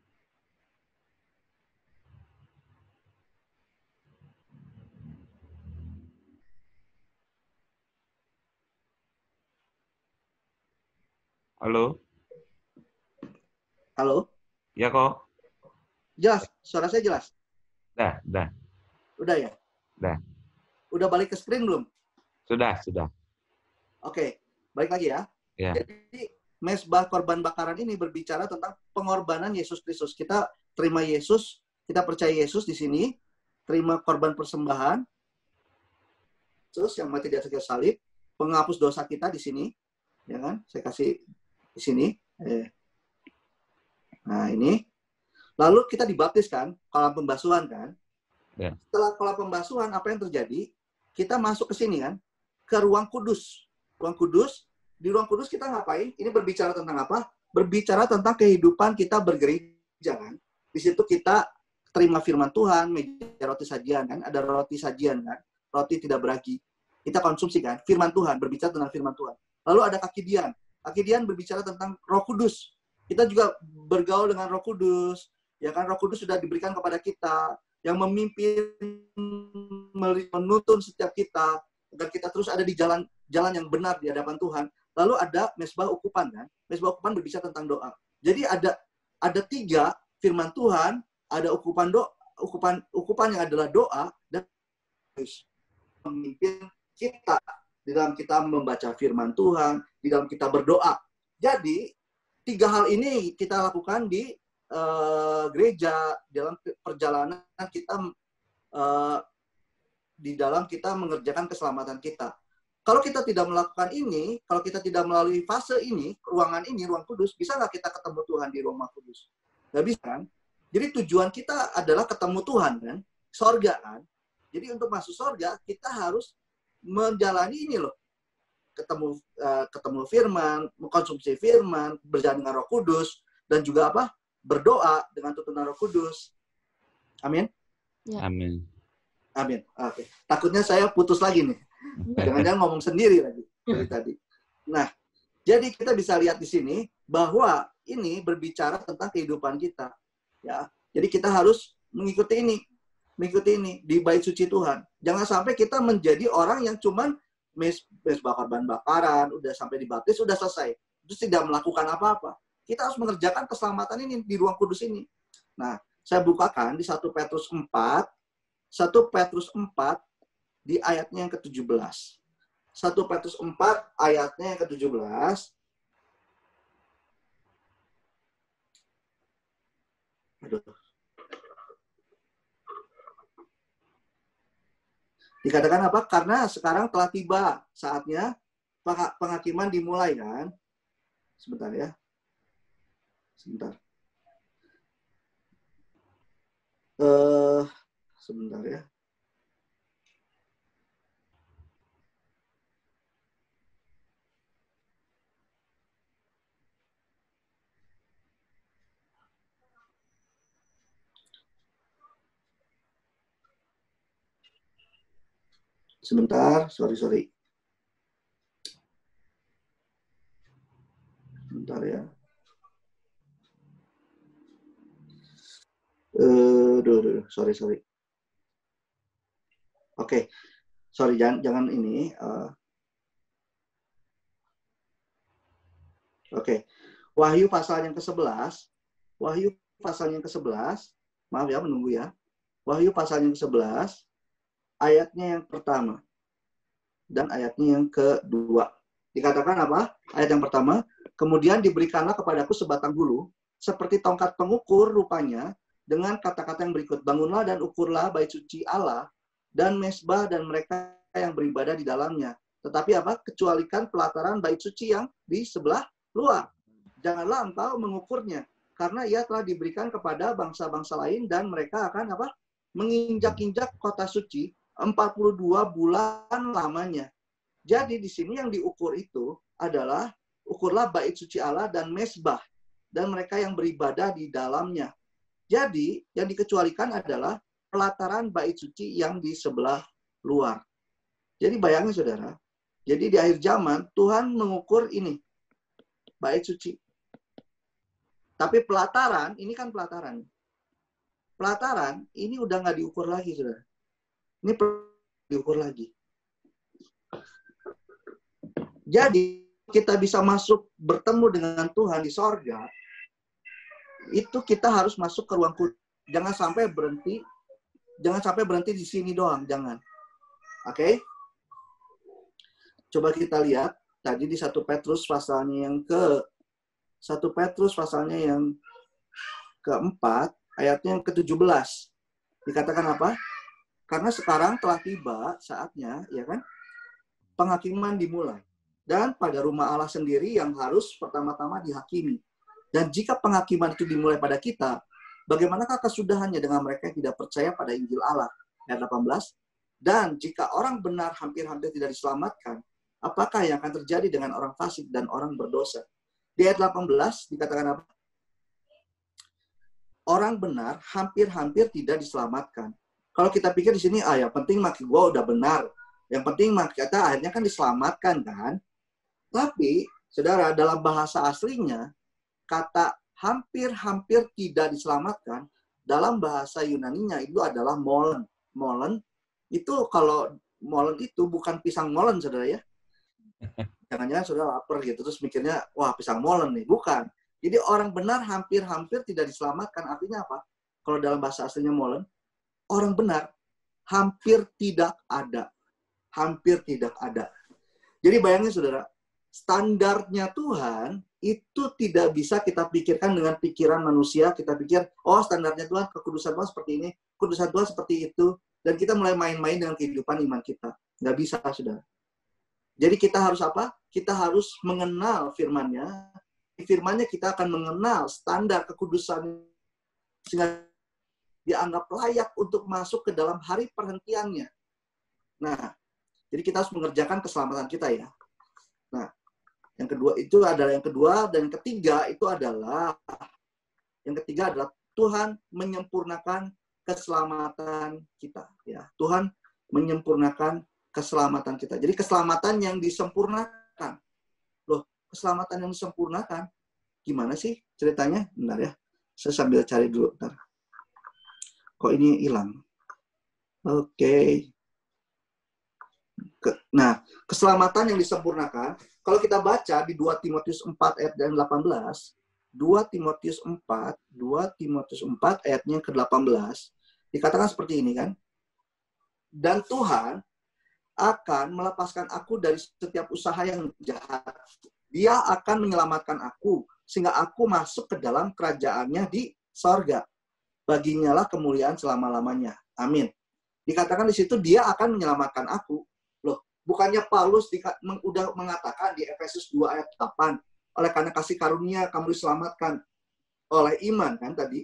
B: Halo.
A: Halo?
B: Ya kok.
A: Jelas? Suara saya jelas?
B: Dah.
A: Udah ya?
B: Dah.
A: Udah balik ke screen belum?
B: Sudah.
A: Oke, balik lagi ya.
B: Ya.
A: Jadi, mezbah korban bakaran ini berbicara tentang pengorbanan Yesus Kristus. Kita terima Yesus, kita percaya Yesus di sini, terima korban persembahan, Yesus yang mati di atas kayu salib, penghapus dosa kita di sini, ya kan? Saya kasih di sini. Nah, ini. Lalu kita dibaptis kan, kolam pembasuhan kan.
B: Ya.
A: Setelah kolam pembasuhan, apa yang terjadi? Kita masuk ke sini kan, ke ruang kudus. Ruang kudus, di ruang kudus kita ngapain? Ini berbicara tentang apa? Berbicara tentang kehidupan kita bergereja kan. Di situ kita terima firman Tuhan, meja roti sajian kan, ada roti sajian kan, roti tidak beragi. Kita konsumsi kan, firman Tuhan, berbicara tentang firman Tuhan. Lalu ada kaki dian. Kaki dian berbicara tentang Roh Kudus. Kita juga bergaul dengan Roh Kudus. Ya kan, Roh Kudus sudah diberikan kepada kita, yang memimpin, menuntun setiap kita, agar kita terus ada di jalan yang benar di hadapan Tuhan. Lalu ada mezbah ukupan kan. Mezbah ukupan berbicara tentang doa. Jadi ada 3 firman Tuhan, ada ukupan yang adalah doa, dan memimpin kita di dalam kita membaca firman Tuhan, di dalam kita berdoa. Jadi 3 hal ini kita lakukan di gereja, dalam perjalanan kita, di dalam kita mengerjakan keselamatan kita. Kalau kita tidak melakukan ini, kalau kita tidak melalui fase ini, ruangan ini, ruang kudus, bisa nggak kita ketemu Tuhan di ruang kudus? Nggak bisa kan? Jadi tujuan kita adalah ketemu Tuhan kan, sorga kan. Jadi untuk masuk sorga, kita harus menjalani ini loh. Ketemu firman, mengkonsumsi firman, berjalan dengan Roh Kudus, dan juga apa? Berdoa dengan tuntunan Roh Kudus. Amin.
C: Ya.
B: Amin.
A: Oke. Takutnya saya putus lagi nih. Jangan-jangan ngomong sendiri lagi dari tadi. Nah, jadi kita bisa lihat di sini bahwa ini berbicara tentang kehidupan kita. Ya. Jadi kita harus mengikuti ini di bait suci Tuhan. Jangan sampai kita menjadi orang yang cuman bakar bahan bakaran, udah sampai dibaptis, udah selesai. Terus tidak melakukan apa-apa. Kita harus mengerjakan keselamatan ini di ruang kudus ini. Nah, saya bukakan di 1 Petrus 4. 1 Petrus 4 di ayatnya yang ke-17. 1 Petrus 4 ayatnya yang ke-17. Aduh. Dikatakan apa? Karena sekarang telah tiba saatnya penghakiman dimulai kan? Sebentar ya. Sebentar. Sebentar ya. Sebentar, sorry. Sebentar ya. Sorry. Oke. Sorry, jangan ini. Oke. Wahyu pasal yang ke-11. Wahyu pasal yang ke-11. Maaf ya, menunggu ya. Wahyu pasal yang ke-11. Ayatnya yang pertama. Dan ayatnya yang kedua. Dikatakan apa? Ayat yang pertama. Kemudian diberikanlah kepadaku sebatang bulu, seperti tongkat pengukur rupanya, dengan kata-kata yang berikut. Bangunlah dan ukurlah bait suci Allah, dan mezbah dan mereka yang beribadah di dalamnya. Tetapi apa? Kecualikan pelataran bait suci yang di sebelah luar. Janganlah engkau mengukurnya, karena ia telah diberikan kepada bangsa-bangsa lain, dan mereka akan apa? Menginjak-injak kota suci 42 bulan lamanya. Jadi di sini yang diukur itu adalah ukurlah bait suci Allah dan mezbah dan mereka yang beribadah di dalamnya. Jadi yang dikecualikan adalah pelataran bait suci yang di sebelah luar. Jadi bayangin saudara, jadi di akhir zaman Tuhan mengukur ini bait suci. Tapi pelataran, ini kan pelataran. Pelataran ini udah nggak diukur lagi saudara. Ini diukur lagi. Jadi kita bisa masuk bertemu dengan Tuhan di sorga, itu kita harus masuk ke ruang kudus. Jangan sampai berhenti di sini doang, jangan. Oke? Coba kita lihat tadi di 1 Petrus pasalnya yang keempat, ayatnya yang ke-17. Dikatakan apa? Karena sekarang telah tiba saatnya, ya kan? Penghakiman dimulai. Dan pada rumah Allah sendiri yang harus pertama-tama dihakimi. Dan jika penghakiman itu dimulai pada kita, bagaimanakah kesudahannya dengan mereka yang tidak percaya pada Injil Allah? Ayat 18. Dan jika orang benar hampir-hampir tidak diselamatkan, apakah yang akan terjadi dengan orang fasik dan orang berdosa? Di ayat 18 dikatakan apa? Orang benar hampir-hampir tidak diselamatkan. Kalau kita pikir di sini, yang penting maki gua udah benar. Yang penting kita akhirnya kan diselamatkan kan? Tapi, saudara, dalam bahasa aslinya, kata hampir-hampir tidak diselamatkan, dalam bahasa Yunaninya itu adalah molen. Molen, itu kalau molen itu bukan pisang molen, saudara ya. Jangan-jangan saudara lapar gitu, terus mikirnya, wah pisang molen nih. Bukan. Jadi orang benar hampir-hampir tidak diselamatkan. Artinya apa? Kalau dalam bahasa aslinya molen, orang benar hampir tidak ada. Hampir tidak ada. Jadi bayangin saudara, standarnya Tuhan itu tidak bisa kita pikirkan dengan pikiran manusia. Kita pikir, oh standarnya Tuhan, kekudusan Tuhan seperti ini, kekudusan Tuhan seperti itu. Dan kita mulai main-main dengan kehidupan iman kita. Nggak bisa, saudara. Jadi kita harus apa? Kita harus mengenal firman-Nya. Di firman-Nya kita akan mengenal standar kekudusan sehingga dianggap layak untuk masuk ke dalam hari perhentiannya. Nah, jadi kita harus mengerjakan keselamatan kita ya. Nah, yang kedua itu adalah yang kedua, dan yang ketiga adalah Tuhan menyempurnakan keselamatan kita ya. Tuhan menyempurnakan keselamatan kita. Jadi keselamatan yang disempurnakan. Loh, keselamatan yang disempurnakan gimana sih ceritanya? Bentar ya. Saya sambil cari dulu, bentar. Kok ini hilang? Oke. keselamatan yang disempurnakan. Kalau kita baca di 2 Timotius 4 ayat 18, 2 Timotius 4 ayatnya ke-18, dikatakan seperti ini kan. Dan Tuhan akan melepaskan aku dari setiap usaha yang jahat. Dia akan menyelamatkan aku, sehingga aku masuk ke dalam kerajaannya di sorga. Baginya lah kemuliaan selama-lamanya. Amin. Dikatakan di situ dia akan menyelamatkan aku. Loh, bukannya Paulus udah mengatakan di Efesus 2 ayat 8, oleh karena kasih karunia kamu diselamatkan oleh iman kan tadi.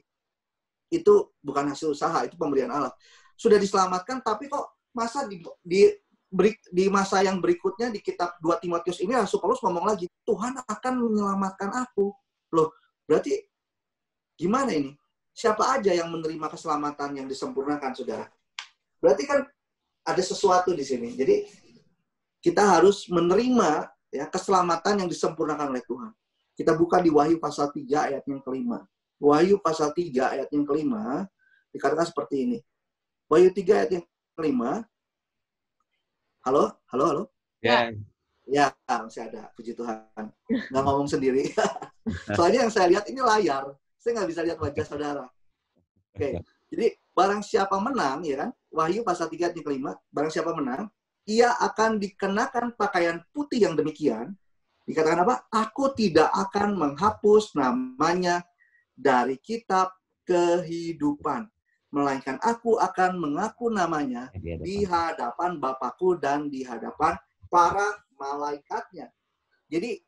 A: Itu bukan hasil usaha, itu pemberian Allah. Sudah diselamatkan, tapi kok masa di masa yang berikutnya di kitab 2 Timotius ini Rasul Paulus ngomong lagi, Tuhan akan menyelamatkan aku. Loh, berarti gimana ini? Siapa aja yang menerima keselamatan yang disempurnakan, saudara? Berarti kan ada sesuatu di sini. Jadi kita harus menerima ya keselamatan yang disempurnakan oleh Tuhan. Kita buka di Wahyu pasal 3 ayat yang kelima. Wahyu pasal 3 ayat yang kelima dikatakan seperti ini. Wahyu 3 ayat yang kelima. Halo?
C: Ya.
A: Ya, masih ada. Puji Tuhan. Nggak ngomong sendiri. Soalnya yang saya lihat ini layar. Saya nggak bisa lihat wajah saudara. Oke. Jadi, barang siapa menang, ya kan? Wahyu pasal 3 ayat yang kelima. Barang siapa menang, ia akan dikenakan pakaian putih yang demikian. Dikatakan apa? Aku tidak akan menghapus namanya dari kitab kehidupan. Melainkan aku akan mengaku namanya di hadapan Bapakku dan di hadapan para malaikatnya. Jadi,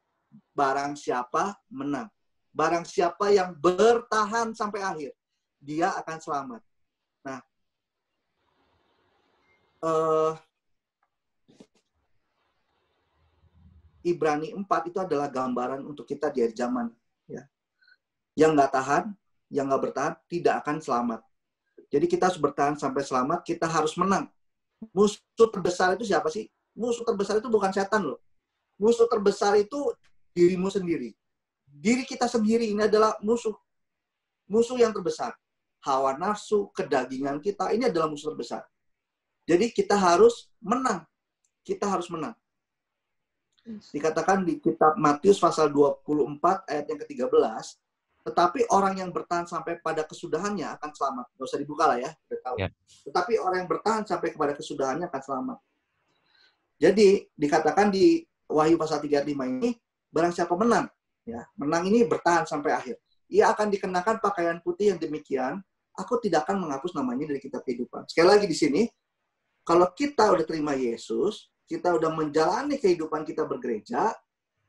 A: barang siapa menang. Barang siapa yang bertahan sampai akhir, dia akan selamat. Nah, Ibrani 4 itu adalah gambaran untuk kita di akhir zaman. Ya. Yang nggak tahan, yang nggak bertahan, tidak akan selamat. Jadi kita harus bertahan sampai selamat, kita harus menang. Musuh terbesar itu siapa sih? Musuh terbesar itu bukan setan loh. Musuh terbesar itu dirimu sendiri. Diri kita sendiri ini adalah musuh. Musuh yang terbesar. Hawa nafsu, kedagingan kita, ini adalah musuh terbesar. Jadi kita harus menang. Kita harus menang. Dikatakan di kitab Matius pasal 24 ayat yang ke-13, tetapi orang yang bertahan sampai pada kesudahannya akan selamat. Nggak usah dibuka lah ya, udah tahu. Ya. Tetapi orang yang bertahan sampai kepada kesudahannya akan selamat. Jadi dikatakan di Wahyu pasal 3 ayat 5 ini, barang siapa menang, ya, menang ini bertahan sampai akhir. Ia akan dikenakan pakaian putih yang demikian, aku tidak akan menghapus namanya dari kitab kehidupan. Sekali lagi di sini, kalau kita udah terima Yesus, kita udah menjalani kehidupan kita bergereja,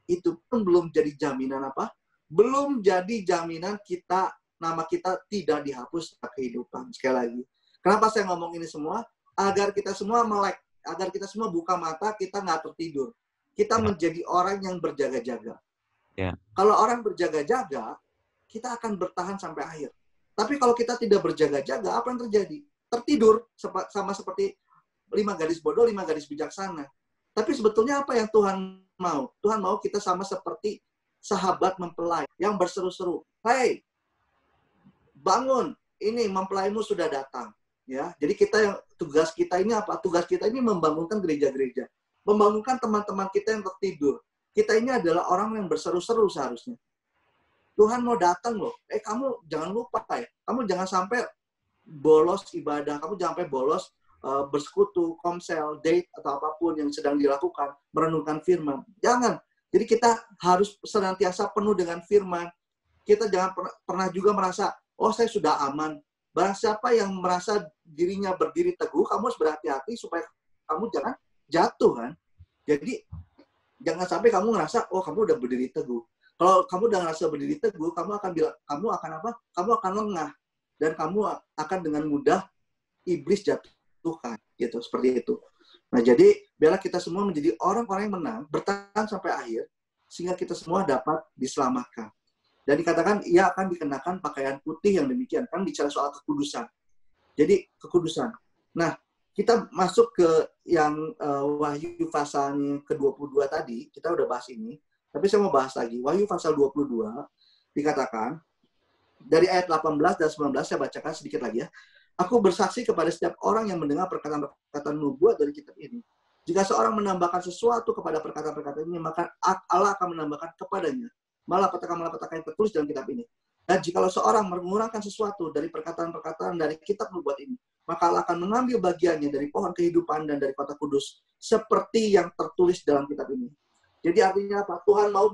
A: itu pun belum jadi jaminan apa? Belum jadi jaminan kita, nama kita tidak dihapus dari kehidupan. Sekali lagi. Kenapa saya ngomong ini semua? Agar kita semua melek, agar kita semua buka mata, kita nggak tertidur. Kita menjadi orang yang berjaga-jaga. Yeah. Kalau orang berjaga-jaga, kita akan bertahan sampai akhir. Tapi kalau kita tidak berjaga-jaga, apa yang terjadi? Tertidur, sama seperti 5 gadis bodoh, 5 gadis bijaksana. Tapi sebetulnya apa yang Tuhan mau? Tuhan mau kita sama seperti sahabat mempelai yang berseru-seru. Hei, bangun, ini mempelaimu sudah datang. Ya, jadi tugas kita ini apa? Tugas kita ini membangunkan gereja-gereja. Membangunkan teman-teman kita yang tertidur. Kita ini adalah orang yang berseru-seru seharusnya. Tuhan mau datang loh. Kamu jangan lupa ya. Kamu jangan sampai bolos ibadah. Kamu jangan sampai bolos bersekutu, komsel, date, atau apapun yang sedang dilakukan, merenungkan firman. Jangan. Jadi kita harus senantiasa penuh dengan firman. Kita jangan pernah juga merasa, oh saya sudah aman. Barang siapa yang merasa dirinya berdiri teguh, kamu harus berhati-hati supaya kamu jangan jatuh kan. Jadi jangan sampai kamu ngerasa, oh kamu udah berdiri teguh. Kalau kamu udah ngerasa berdiri teguh, kamu akan bilang, kamu akan apa? Kamu akan lengah. Dan kamu akan dengan mudah iblis jatuhkan. Gitu, seperti itu. Nah, jadi biarlah kita semua menjadi orang-orang yang menang, bertahan sampai akhir, sehingga kita semua dapat diselamatkan. Dan dikatakan, ia akan dikenakan pakaian putih yang demikian. Kan bicara soal kekudusan. Jadi, kekudusan. Nah, kita masuk ke yang Wahyu pasal ke-22 tadi, kita udah bahas ini, tapi saya mau bahas lagi. Wahyu pasal 22, dikatakan, dari ayat 18 dan 19, saya bacakan sedikit lagi ya. Aku bersaksi kepada setiap orang yang mendengar perkataan-perkataan nubuat dari kitab ini. Jika seorang menambahkan sesuatu kepada perkataan-perkataan ini, maka Allah akan menambahkan kepadanya malapetaka-malapetaka yang tertulis dalam kitab ini. Dan jikalau seorang mengurangkan sesuatu dari perkataan-perkataan dari kitab nubuat ini, maka Allah akan mengambil bagiannya dari pohon kehidupan dan dari kota kudus, seperti yang tertulis dalam kitab ini. Jadi artinya apa? Tuhan mau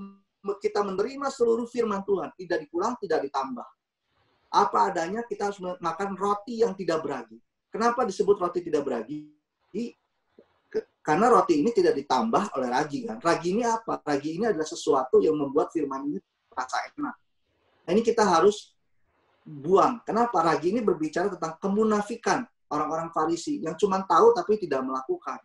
A: kita menerima seluruh firman Tuhan, tidak dikurang, tidak ditambah. Apa adanya, kita harus makan roti yang tidak beragi. Kenapa disebut roti tidak beragi? Karena roti ini tidak ditambah oleh ragi, kan? Ragi ini apa? Ragi ini adalah sesuatu yang membuat firman ini rasa enak. Nah, ini kita harus buang. Kenapa? Ragi ini berbicara tentang kemunafikan orang-orang Farisi yang cuma tahu tapi tidak melakukan.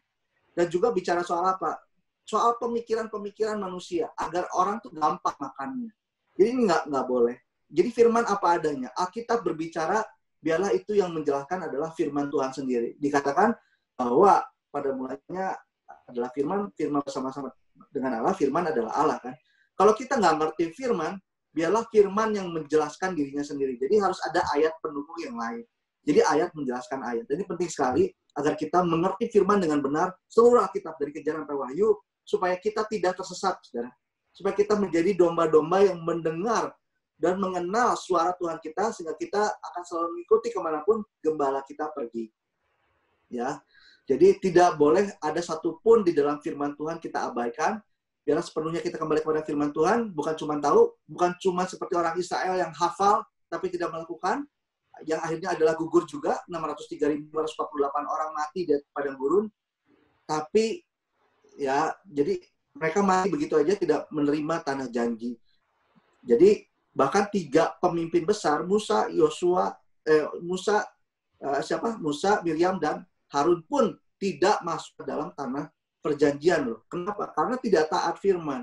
A: Dan juga bicara soal apa? Soal pemikiran-pemikiran manusia agar orang tuh gampang makannya. Jadi ini nggak boleh. Jadi firman apa adanya. Alkitab berbicara, biarlah itu yang menjelaskan adalah firman Tuhan sendiri. Dikatakan bahwa pada mulanya adalah firman bersama-sama dengan Allah, firman adalah Allah, kan. Kalau kita nggak ngerti firman, biarlah firman yang menjelaskan dirinya sendiri. Jadi harus ada ayat pendukung yang lain. Jadi ayat menjelaskan ayat. Jadi penting sekali agar kita mengerti firman dengan benar seluruh Alkitab dari Kejaran sampai Wahyu, supaya kita tidak tersesat, saudara. Supaya kita menjadi domba-domba yang mendengar dan mengenal suara Tuhan kita, sehingga kita akan selalu mengikuti kemanapun gembala kita pergi. Ya, jadi tidak boleh ada satupun di dalam firman Tuhan kita abaikan. Biarlah sepenuhnya kita kembali kepada firman Tuhan, bukan cuma tahu, bukan cuma seperti orang Israel yang hafal tapi tidak melakukan, yang akhirnya adalah gugur juga, 603.548 orang mati di padang gurun. Tapi ya, jadi mereka mati begitu aja, tidak menerima tanah janji. Jadi bahkan 3 pemimpin besar, Musa, Miriam, dan Harun pun tidak masuk ke dalam tanah perjanjian loh. Kenapa? Karena tidak taat firman.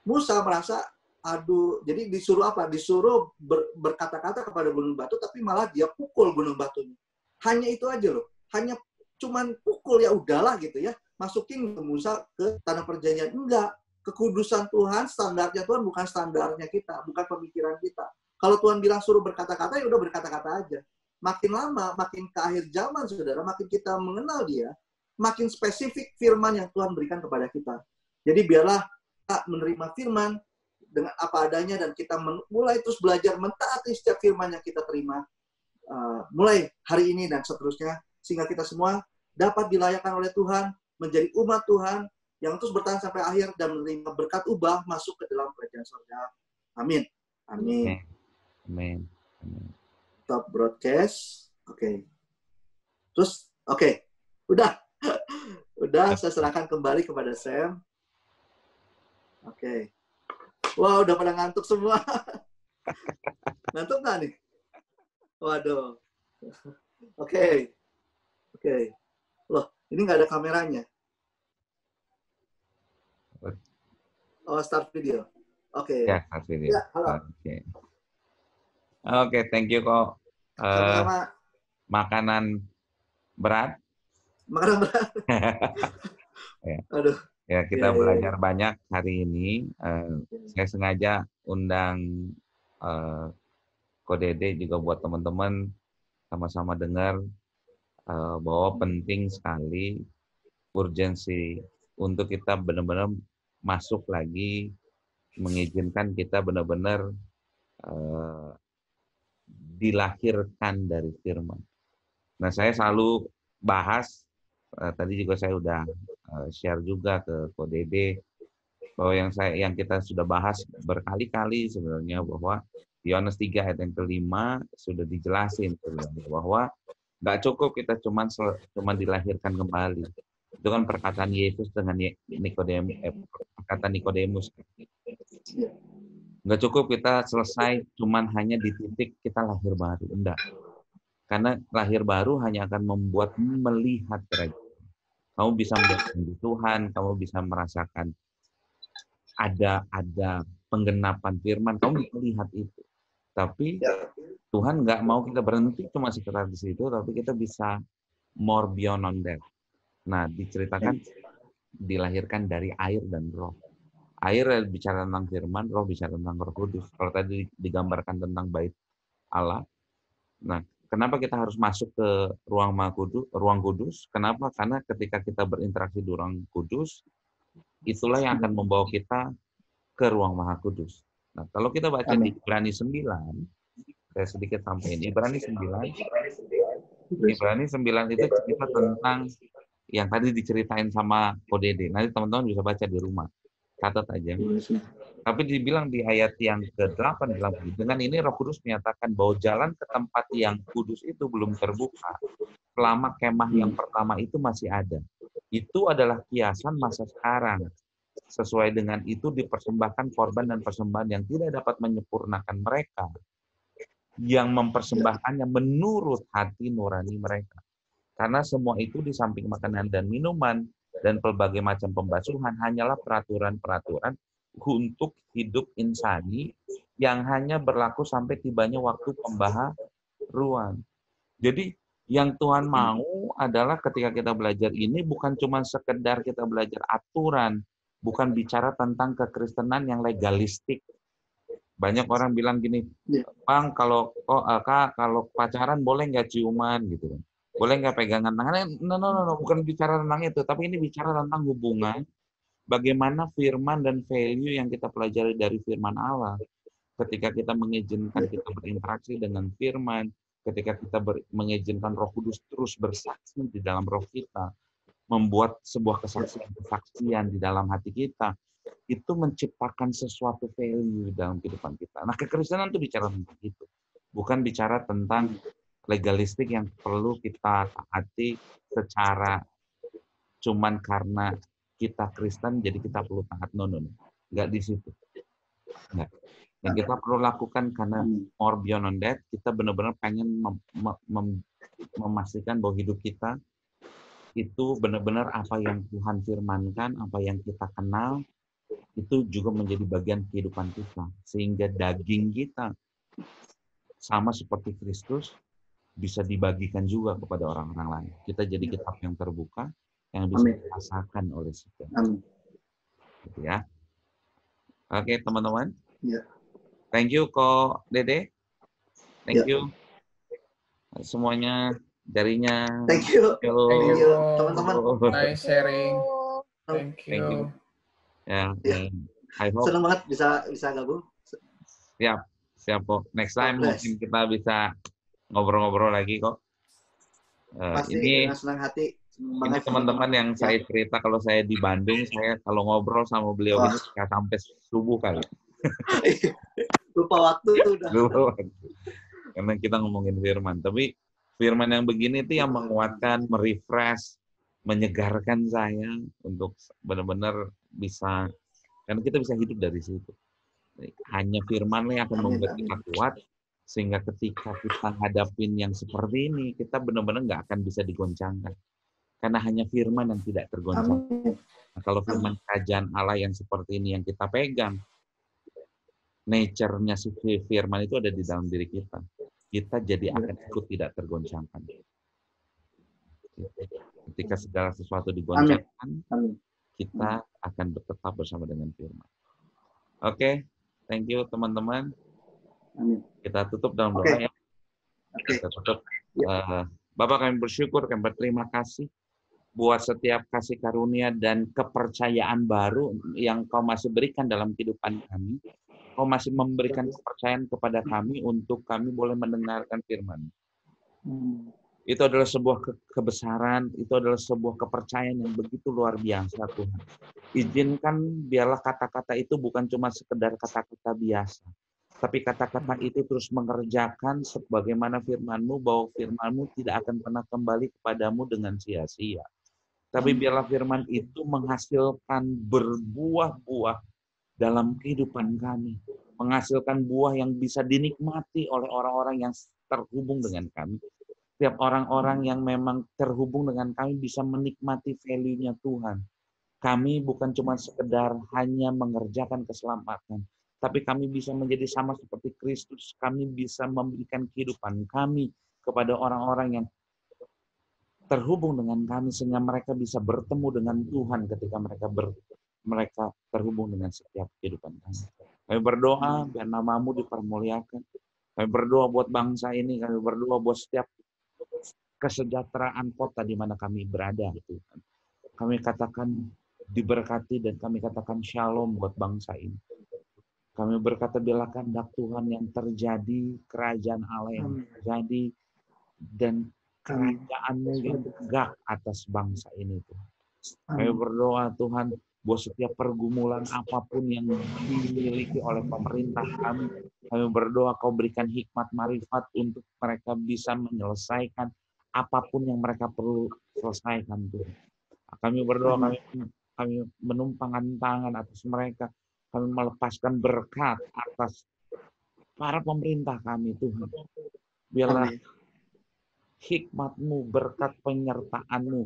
A: Musa merasa, aduh, jadi disuruh apa? Disuruh berkata-kata kepada gunung batu, tapi malah dia pukul gunung batunya. Hanya itu aja loh. Hanya cuman pukul, ya udahlah gitu ya. Masukin Musa ke tanah perjanjian. Enggak. Kekudusan Tuhan, standarnya Tuhan bukan standarnya kita, bukan pemikiran kita. Kalau Tuhan bilang suruh berkata-kata, ya udah berkata-kata aja. Makin lama, makin ke akhir zaman, saudara, makin kita mengenal dia, makin spesifik firman yang Tuhan berikan kepada kita. Jadi biarlah kita menerima firman dengan apa adanya, dan kita mulai terus belajar mentaati setiap firman yang kita terima, mulai hari ini dan seterusnya, sehingga kita semua dapat dilayakkan oleh Tuhan, menjadi umat Tuhan, yang terus bertahan sampai akhir dan menerima berkat ubah masuk ke dalam kerajaan surga. Amin. Amin.
B: Amin.
A: Top broadcast. Oke. Terus, oke. Udah. Udah, saya serahkan kembali kepada Sam. Oke. Wah, udah pada ngantuk semua. Ngantuk nggak nih? Waduh. Oke. Loh, ini nggak ada kameranya. Oh, start video. Oke.
B: Ya, start video.
A: Ya, halo.
B: Oke, thank you kok.
A: Sama-sama.
B: Makanan berat.
A: Makanan berat.
B: Ya.
A: Aduh.
B: Ya, kita belajar banyak hari ini. Saya sengaja undang Ko Dede juga buat teman-teman sama-sama dengar bahwa penting sekali, urgensi untuk kita benar-benar masuk lagi, mengizinkan kita benar-benar dilahirkan dari firman. Nah, saya selalu bahas, tadi juga saya udah share juga ke Ko Dede, bahwa yang kita sudah bahas berkali-kali sebenarnya, bahwa Yohanes 3 ayat yang kelima sudah dijelasin bahwa nggak cukup kita cuman dilahirkan kembali. Itu kan perkataan Yesus dengan perkataan Nikodemus. Nggak cukup kita selesai cuman hanya di titik kita lahir baru. Enggak. Karena lahir baru hanya akan membuatmu melihat kerajaan. Kamu bisa melihat Tuhan, kamu bisa merasakan ada penggenapan firman, kamu bisa lihat itu. Tapi Tuhan nggak mau kita berhenti cuma sekedar di situ, tapi kita bisa more beyond on that. Nah, diceritakan dilahirkan dari air dan roh. Air bicara tentang firman, roh bicara tentang Roh Kudus. Kalau tadi digambarkan tentang bait Allah, nah Kenapa kita harus masuk ke ruang kudus? Kenapa? Karena ketika kita berinteraksi di ruang kudus, itulah yang akan membawa kita ke ruang Maha Kudus. Nah, kalau kita baca di Ibrani 9, saya sedikit sampaikan. Ibrani 9 itu cerita tentang yang tadi diceritain sama Kodede. Nanti teman-teman bisa baca di rumah. Catat aja. Tapi dibilang di ayat yang ke-8 bilang, dengan ini Roh Kudus menyatakan bahwa jalan ke tempat yang kudus itu belum terbuka selama kemah yang pertama itu masih ada. Itu adalah kiasan masa sekarang. Sesuai dengan itu dipersembahkan korban dan persembahan yang tidak dapat menyempurnakan mereka, yang mempersembahkannya menurut hati nurani mereka. Karena semua itu di samping makanan dan minuman dan berbagai macam pembasuhan hanyalah peraturan-peraturan untuk hidup insani yang hanya berlaku sampai tibanya waktu pembaharuan. Jadi yang Tuhan mau adalah ketika kita belajar ini bukan cuma sekedar kita belajar aturan, bukan bicara tentang kekristenan yang legalistik. Banyak orang bilang gini, Bang, kalau pacaran boleh nggak ciuman gitu kan? Boleh nggak pegangan tangan? No, bukan bicara tentang itu, tapi ini bicara tentang hubungan. Bagaimana firman dan value yang kita pelajari dari firman Allah. Ketika kita mengizinkan kita berinteraksi dengan firman, ketika kita mengizinkan Roh Kudus terus bersaksi di dalam roh kita, membuat sebuah kesaksian di dalam hati kita, itu menciptakan sesuatu value dalam kehidupan kita. Nah, kekristenan itu bicara tentang itu. Bukan bicara tentang legalistik yang perlu kita taati secara cuman karena kita Kristen jadi kita perlu taat. No. Nggak di situ. Nggak. Yang kita perlu lakukan karena more beyond that, kita benar-benar pengen memastikan bahwa hidup kita itu benar-benar apa yang Tuhan firmankan, apa yang kita kenal, itu juga menjadi bagian kehidupan kita. Sehingga daging kita sama seperti Kristus bisa dibagikan juga kepada orang-orang lain. Kita jadi kitab yang terbuka, yang bisa dirasakan oleh setiap orang. Gitu ya. Oke, teman-teman.
A: Ya.
B: Thank you, Ko Dede. Thank you. Semuanya jarinya.
A: Thank you.
C: Thank you,
A: teman-teman.
C: Nice sharing. Thank you.
B: Ya, I hope.
A: Senang banget bisa gabung.
B: Siap kok. Next time mungkin kita bisa ngobrol-ngobrol lagi kok.
A: Pasti
B: Ini
A: dengan senang hati.
B: Ini teman-teman yang saya cerita kalau saya di Bandung, saya kalau ngobrol sama beliau ini nggak sampai subuh kali.
A: Lupa waktu udah.
B: Lupa waktu. Karena kita ngomongin firman. Tapi firman yang begini itu yang menguatkan, merefresh, menyegarkan saya untuk benar-benar bisa, karena kita bisa hidup dari situ. Hanya firman yang akan membuat kita kuat, sehingga ketika kita hadapin yang seperti ini, kita benar-benar nggak akan bisa digoncangkan. Karena hanya firman yang tidak tergoncang. Nah, kalau firman kerajaan Allah yang seperti ini yang kita pegang, nature-nya si firman itu ada di dalam diri kita. Kita jadi akan ikut tidak tergoncangkan. Ketika segala sesuatu digoncangkan, kita akan tetap bersama dengan firman. Oke, thank you teman-teman. Kita tutup dalam doa ya. Kita tutup. Bapak, kami bersyukur, kami berterima kasih buat setiap kasih karunia dan kepercayaan baru yang Kau masih berikan dalam kehidupan kami. Kau masih memberikan kepercayaan kepada kami untuk kami boleh mendengarkan firman. Itu adalah sebuah kebesaran, itu adalah sebuah kepercayaan yang begitu luar biasa, Tuhan. Izinkan biarlah kata-kata itu bukan cuma sekedar kata-kata biasa, tapi kata-kata itu terus mengerjakan sebagaimana firman-Mu, bahwa firman-Mu tidak akan pernah kembali kepadamu dengan sia-sia. Tapi biarlah firman itu menghasilkan berbuah-buah dalam kehidupan kami. Menghasilkan buah yang bisa dinikmati oleh orang-orang yang terhubung dengan kami. Setiap orang-orang yang memang terhubung dengan kami bisa menikmati value-nya Tuhan. Kami bukan cuma sekedar hanya mengerjakan keselamatan, tapi kami bisa menjadi sama seperti Kristus. Kami bisa memberikan kehidupan kami kepada orang-orang yang terhubung dengan kami, sehingga mereka bisa bertemu dengan Tuhan ketika mereka terhubung dengan setiap kehidupan kami. Kami berdoa biar nama-Mu dipermuliakan, Kami berdoa buat bangsa ini, kami berdoa buat setiap kesejahteraan kota di mana kami berada, Tuhan. Kami katakan diberkati dan kami katakan shalom buat bangsa ini. Kami berkata biarlah kehendak Tuhan yang terjadi, kerajaan Allah yang terjadi, dan kerajaan-Mu yang tegak atas bangsa ini, Tuhan. Kami berdoa Tuhan, buat setiap pergumulan apapun yang dimiliki oleh pemerintah kami berdoa Kau berikan hikmat marifat untuk mereka bisa menyelesaikan apapun yang mereka perlu selesaikan, Tuhan. Kami berdoa, kami menumpangkan tangan atas mereka. Kami melepaskan berkat atas para pemerintah kami, Tuhan. Biarlah hikmat-Mu, berkat penyertaan-Mu,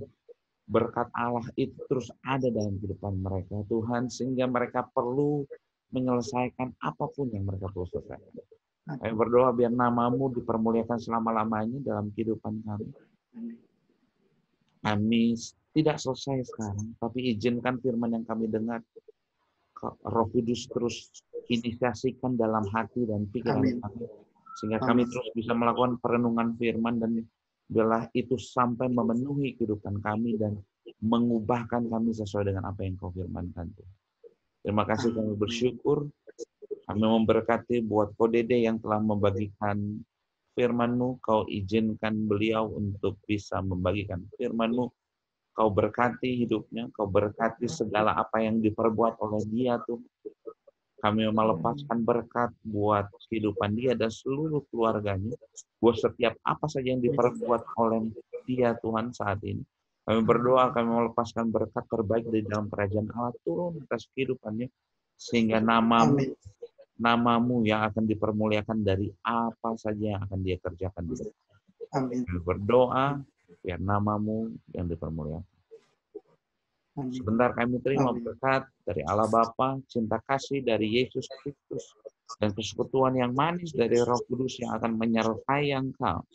B: berkat Allah itu terus ada dalam kehidupan mereka, Tuhan. Sehingga mereka perlu menyelesaikan apapun yang mereka perlu selesaikan. Kami berdoa biar nama-Mu dipermuliakan selama-lamanya dalam kehidupan kami. Kami tidak selesai sekarang, tapi izinkan firman yang kami dengar, Roh Kudus terus inisiasikan dalam hati dan pikiran kami, sehingga kami terus bisa melakukan perenungan firman dan biarlah itu sampai memenuhi kehidupan kami dan mengubahkan kami sesuai dengan apa yang Kau firmankan. Terima kasih, kami bersyukur. Kami memberkati buat Ko Dede yang telah membagikan firman-Mu. Kau izinkan beliau untuk bisa membagikan firman-Mu. Kau berkati hidupnya, Kau berkati segala apa yang diperbuat oleh dia, Tuhan. Kami melepaskan berkat buat kehidupan dia dan seluruh keluarganya, buat setiap apa saja yang diperbuat oleh dia, Tuhan, saat ini. Kami berdoa, kami melepaskan berkat terbaik di dalam kerajaan Allah turun atas kehidupannya, sehingga namamu yang akan dipermuliakan dari apa saja yang akan dia kerjakan. Kami berdoa, biar namamu yang dipermuliakan. Sebentar kami terima berkat dari Allah Bapa, cinta kasih dari Yesus Kristus, dan persekutuan yang manis dari Roh Kudus yang akan menyertai engkau,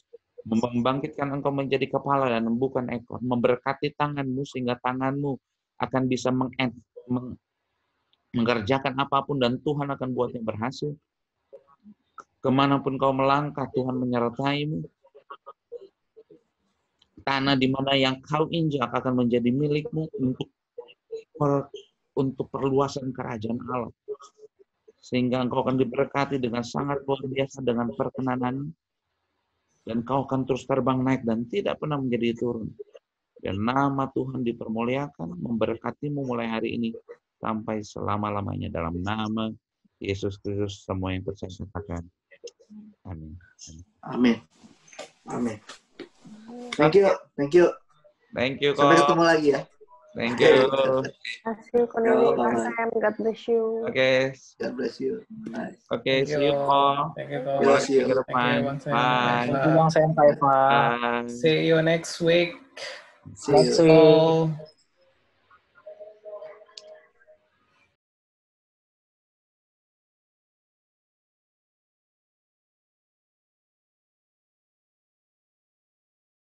B: membangkitkan engkau menjadi kepala dan bukan ekor, memberkati tanganmu sehingga tanganmu akan bisa mengerjakan apapun dan Tuhan akan buatnya berhasil. Kemanapun kau melangkah, Tuhan menyertaimu. Tanah di mana yang kau injak akan menjadi milikmu untuk perluasan kerajaan Allah. Sehingga engkau akan diberkati dengan sangat luar biasa dengan perkenanan. Dan kau akan terus terbang naik dan tidak pernah menjadi turun. Dan nama Tuhan dipermuliakan, memberkatimu mulai hari ini sampai selama-lamanya dalam nama Yesus Kristus. Semua yang percaya katakan amin.
A: Amin. Amin. Thank you. Sampai ketemu lagi ya.
B: Thank you.
D: God bless you.
B: Okay.
A: God bless you. Nice.
B: Okay, see you all.
C: Thank you, Bang.
A: See you.
C: Bang Sam.
B: Bye.
C: See you next week.
A: See you.
C: All.